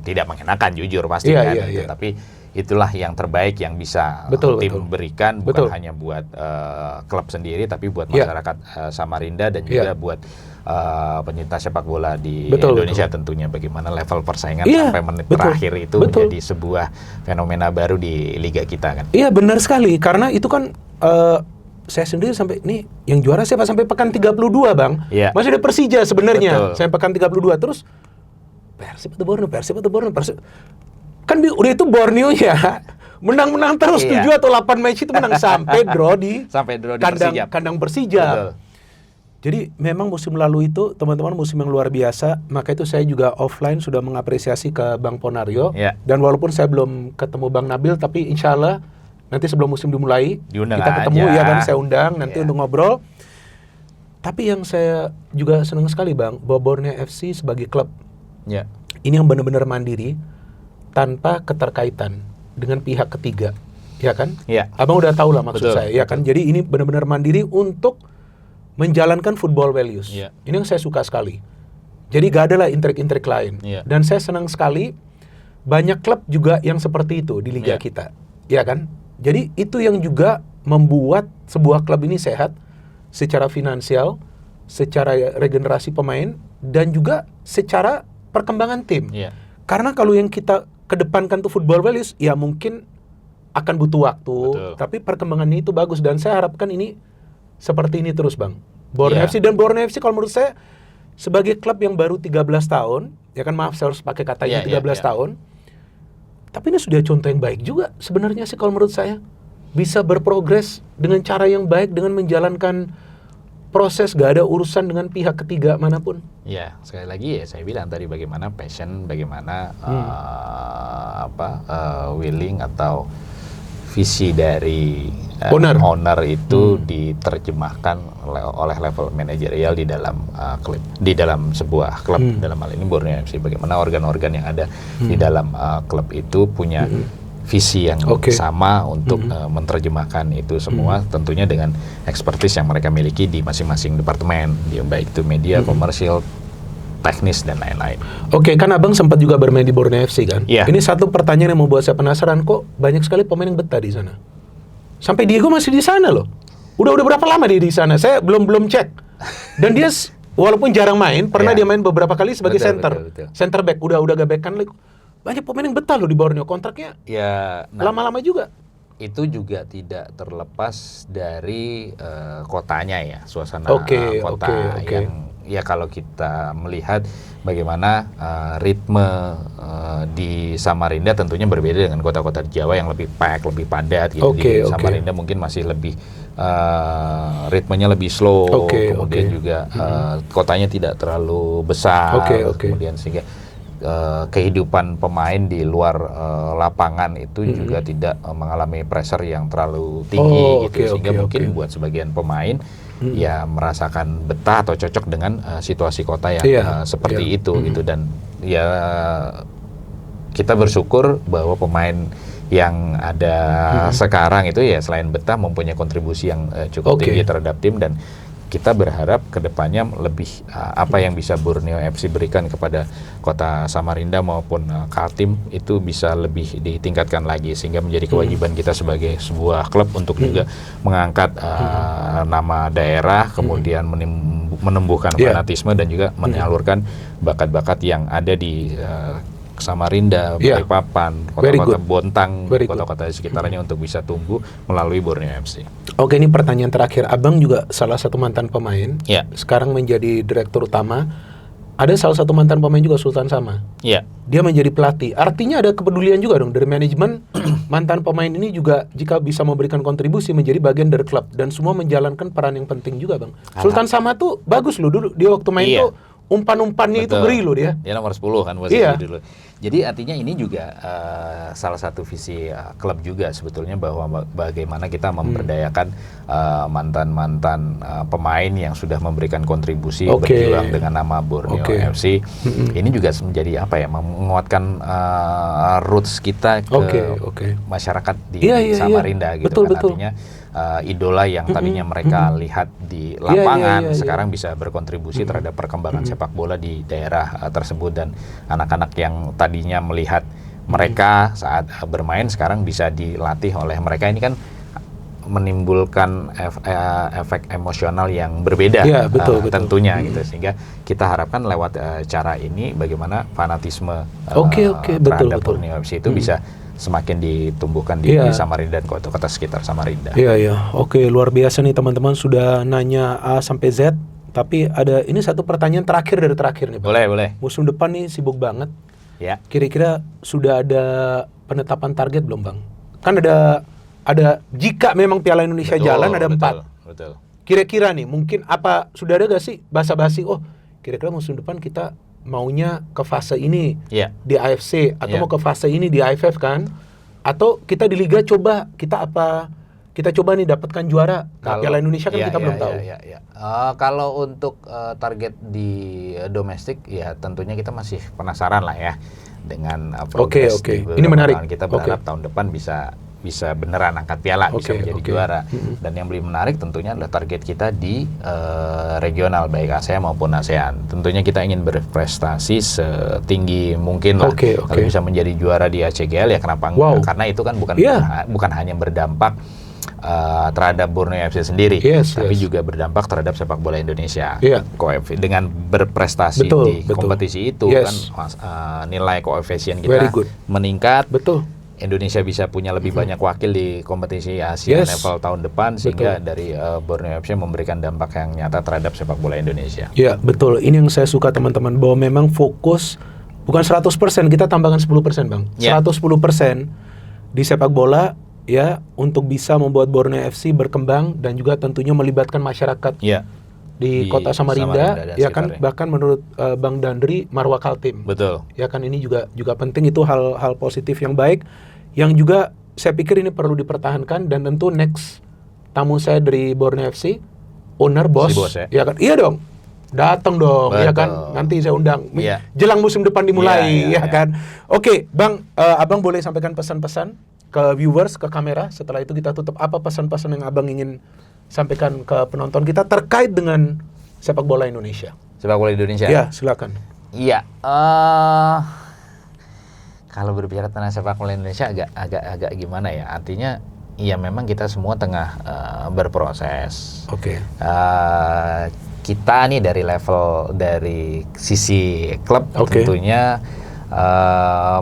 tidak mengenakan jujur pasti kan. Tapi itulah yang terbaik yang bisa tim berikan, bukan hanya buat klub sendiri, tapi buat masyarakat Samarinda dan juga buat penyintas sepak bola di Indonesia tentunya. Bagaimana level persaingan sampai menit terakhir itu menjadi sebuah fenomena baru di liga kita kan. Iya benar sekali, karena itu kan saya sendiri sampai nih yang juara siapa sampai pekan 32 Bang. Masih ada Persija sebenarnya. Saya pekan 32 terus Persib atau Borneo. Kan udah itu Borneo ya. Menang-menang terus 7 atau 8 match itu menang sampai draw di kandang Persija. Betul. Jadi memang musim lalu itu teman-teman musim yang luar biasa. Maka itu saya juga offline sudah mengapresiasi ke Bang Ponario. Dan walaupun saya belum ketemu Bang Nabil, tapi insya Allah nanti sebelum musim dimulai diundang kita ketemu aja. Ya kan, saya undang nanti untuk ngobrol. Tapi yang saya juga senang sekali Bang, bahwa Borneo FC sebagai klub ini yang benar-benar mandiri tanpa keterkaitan dengan pihak ketiga, ya kan? Abang udah tahu lah maksud saya, ya kan? Jadi ini benar-benar mandiri untuk menjalankan football values. Ini yang saya suka sekali. Jadi gak ada lah intrik-intrik lain. Dan saya senang sekali banyak klub juga yang seperti itu di liga kita, ya kan? Jadi itu yang juga membuat sebuah klub ini sehat secara finansial, secara regenerasi pemain, dan juga secara perkembangan tim. Karena kalau yang kita kedepankan tuh football values, ya mungkin akan butuh waktu, tapi perkembangannya itu bagus. Dan saya harapkan ini seperti ini terus Bang. Borneo FC, dan Borneo FC kalau menurut saya sebagai klub yang baru 13 tahun, ya kan, maaf saya harus pakai katanya 13 tahun, tapi ini sudah contoh yang baik juga sebenarnya sih kalau menurut saya. Bisa berprogres dengan cara yang baik, dengan menjalankan proses, gak ada urusan dengan pihak ketiga manapun. Ya, sekali lagi ya saya bilang tadi bagaimana passion, bagaimana willing atau visi dari owner itu diterjemahkan oleh level manajerial di dalam klub, di dalam sebuah klub, dalam hal ini Borneo FC. Bagaimana organ-organ yang ada di dalam klub itu punya visi yang sama untuk menerjemahkan itu semua, tentunya dengan expertise yang mereka miliki di masing-masing departemen, baik itu media, komersial, teknis dan lain-lain. Oke, kan Abang sempat juga bermain di Borneo FC kan? Ini satu pertanyaan yang membuat saya penasaran, kok banyak sekali pemain yang betah di sana. Sampai Diego masih di sana loh. Udah berapa lama dia di sana? Saya belum cek. Dan dia walaupun jarang main, pernah dia main beberapa kali sebagai center back. Udah gak back kan lagi. Banyak pemain yang betah loh di Borneo, kontraknya lama-lama juga. Itu juga tidak terlepas dari kotanya ya, suasana kota yang ya kalau kita melihat bagaimana ritme di Samarinda tentunya berbeda dengan kota-kota di Jawa yang lebih pack, lebih padat gitu. Di Samarinda mungkin masih lebih ritmenya lebih slow, kemudian juga kotanya tidak terlalu besar, kemudian sehingga kehidupan pemain di luar lapangan itu juga tidak mengalami pressure yang terlalu tinggi sehingga mungkin buat sebagian pemain ya merasakan betah atau cocok dengan situasi kota yang seperti itu gitu. Dan ya kita bersyukur bahwa pemain yang ada sekarang itu ya selain betah mempunyai kontribusi yang cukup tinggi terhadap tim, dan kita berharap kedepannya lebih apa yang bisa Borneo FC berikan kepada kota Samarinda maupun Kaltim itu bisa lebih ditingkatkan lagi, sehingga menjadi kewajiban kita sebagai sebuah klub untuk juga mengangkat nama daerah, kemudian menumbuhkan fanatisme dan juga menyalurkan bakat-bakat yang ada di Samarinda, Balikpapan, kota-kota Bontang, kota-kota di sekitarnya untuk bisa tumbuh melalui Borneo FC. Oke, ini pertanyaan terakhir. Abang juga salah satu mantan pemain, sekarang menjadi direktur utama. Ada salah satu mantan pemain juga, Sultan Sama. Dia menjadi pelatih. Artinya ada kepedulian juga dong dari manajemen. Mantan pemain ini juga jika bisa memberikan kontribusi menjadi bagian dari klub, dan semua menjalankan peran yang penting juga Bang. Sultan Sama tuh bagus loh dulu. Dia waktu main tuh umpan-umpannya itu Betul. ngeri loh dia. Dia nomor 10 kan posisi Iya. dulu. Jadi artinya ini juga salah satu visi klub juga sebetulnya, bahwa bagaimana kita memberdayakan mantan-mantan pemain yang sudah memberikan kontribusi berjuang dengan nama Borneo FC. Ini juga menjadi apa ya, menguatkan roots kita ke masyarakat di Samarinda gitu kan. Artinya idola yang tadinya mereka lihat di lapangan sekarang bisa berkontribusi terhadap perkembangan sepak bola di daerah tersebut, dan anak-anak yang tadinya melihat mereka saat bermain sekarang bisa dilatih oleh mereka. Ini kan menimbulkan efek emosional yang berbeda tentunya gitu, sehingga kita harapkan lewat cara ini bagaimana fanatisme terhadap Borneo FC itu bisa semakin ditumbuhkan di Samarinda dan kota-kota sekitar Samarinda. Oke, luar biasa nih teman-teman, sudah nanya A sampai Z, tapi ada ini satu pertanyaan terakhir dari terakhir nih, Bang. Boleh. Musim depan nih sibuk banget. Ya. Kira-kira sudah ada penetapan target belum, Bang? Kan ada jika memang Piala Indonesia jalan ada 4. Betul. Kira-kira nih mungkin apa sudah ada gak sih basa-basi, kira-kira musim depan kita maunya ke fase ini di AFC atau mau ke fase ini di AFF kan? Atau kita di Liga kita coba nih dapatkan juara. Piala Indonesia kan kita belum tahu. Kalau untuk target di domestik ya tentunya kita masih penasaran lah ya dengan progres di ini menarik. Kita berharap tahun depan bisa beneran angkat piala, bisa menjadi juara. Dan yang lebih menarik tentunya adalah target kita di regional, baik Asia maupun ASEAN. Tentunya kita ingin berprestasi setinggi mungkin lah. Kalau bisa menjadi juara di ACGL ya kenapa enggak? Karena itu kan bukan hanya berdampak terhadap Borneo FC sendiri, tapi juga berdampak terhadap sepak bola Indonesia. Dengan berprestasi di kompetisi itu kan nilai koefisien kita meningkat. Indonesia bisa punya lebih banyak wakil di kompetisi Asia level tahun depan, sehingga dari Borneo FC memberikan dampak yang nyata terhadap sepak bola Indonesia. Iya, betul. Ini yang saya suka teman-teman, bahwa memang fokus bukan 100%, kita tambahkan 10%, Bang. 110% di sepak bola ya, untuk bisa membuat Borneo FC berkembang dan juga tentunya melibatkan masyarakat di kota Samarinda ya kan, bahkan menurut Bang Dandri Marwah Kaltim. Betul. Ya kan, ini juga penting, itu hal positif yang baik yang juga saya pikir ini perlu dipertahankan. Dan tentu next tamu saya dari Borneo FC, owner bos ya kan. Iya dong. Datang dong. Ya kan, nanti saya undang jelang musim depan dimulai kan. Oke, Bang, Abang boleh sampaikan pesan-pesan ke viewers, ke kamera. Setelah itu kita tutup. Apa pesan-pesan yang Abang ingin sampaikan ke penonton kita terkait dengan sepak bola Indonesia? Sepak bola Indonesia? Ya, silakan. Iya, kalau berbicara tentang sepak bola Indonesia agak gimana ya? Artinya, ya memang kita semua tengah berproses. Kita nih dari sisi klub tentunya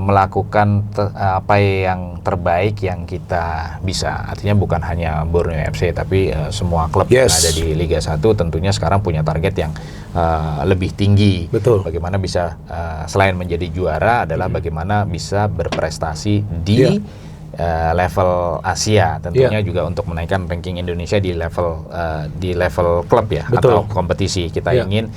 melakukan apa yang terbaik yang kita bisa. Artinya bukan hanya Borneo FC, tapi semua klub yang ada di Liga 1 tentunya sekarang punya target yang lebih tinggi. Bagaimana bisa selain menjadi juara adalah bagaimana bisa berprestasi di level Asia, tentunya juga untuk menaikkan ranking Indonesia di level klub ya, atau kompetisi. Kita ingin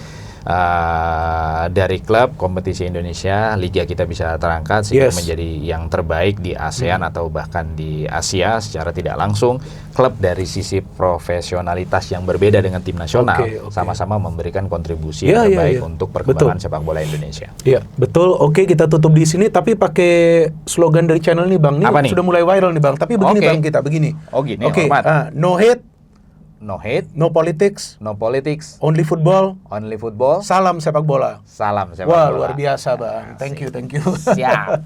dari klub kompetisi Indonesia, liga kita bisa terangkat sehingga menjadi yang terbaik di ASEAN atau bahkan di Asia secara tidak langsung. Klub dari sisi profesionalitas yang berbeda dengan tim nasional sama-sama memberikan kontribusi yang terbaik untuk perkembangan sepak bola Indonesia. Iya, betul. Oke, kita tutup di sini tapi pakai slogan dari channel nih, Bang. Ini sudah mulai viral nih, Bang. Tapi begini, Bang, kita begini. No hate, no hate, no politics, only football, salam sepak bola. Salam sepak bola. Wah, luar biasa, Bang. Thank you. Siap.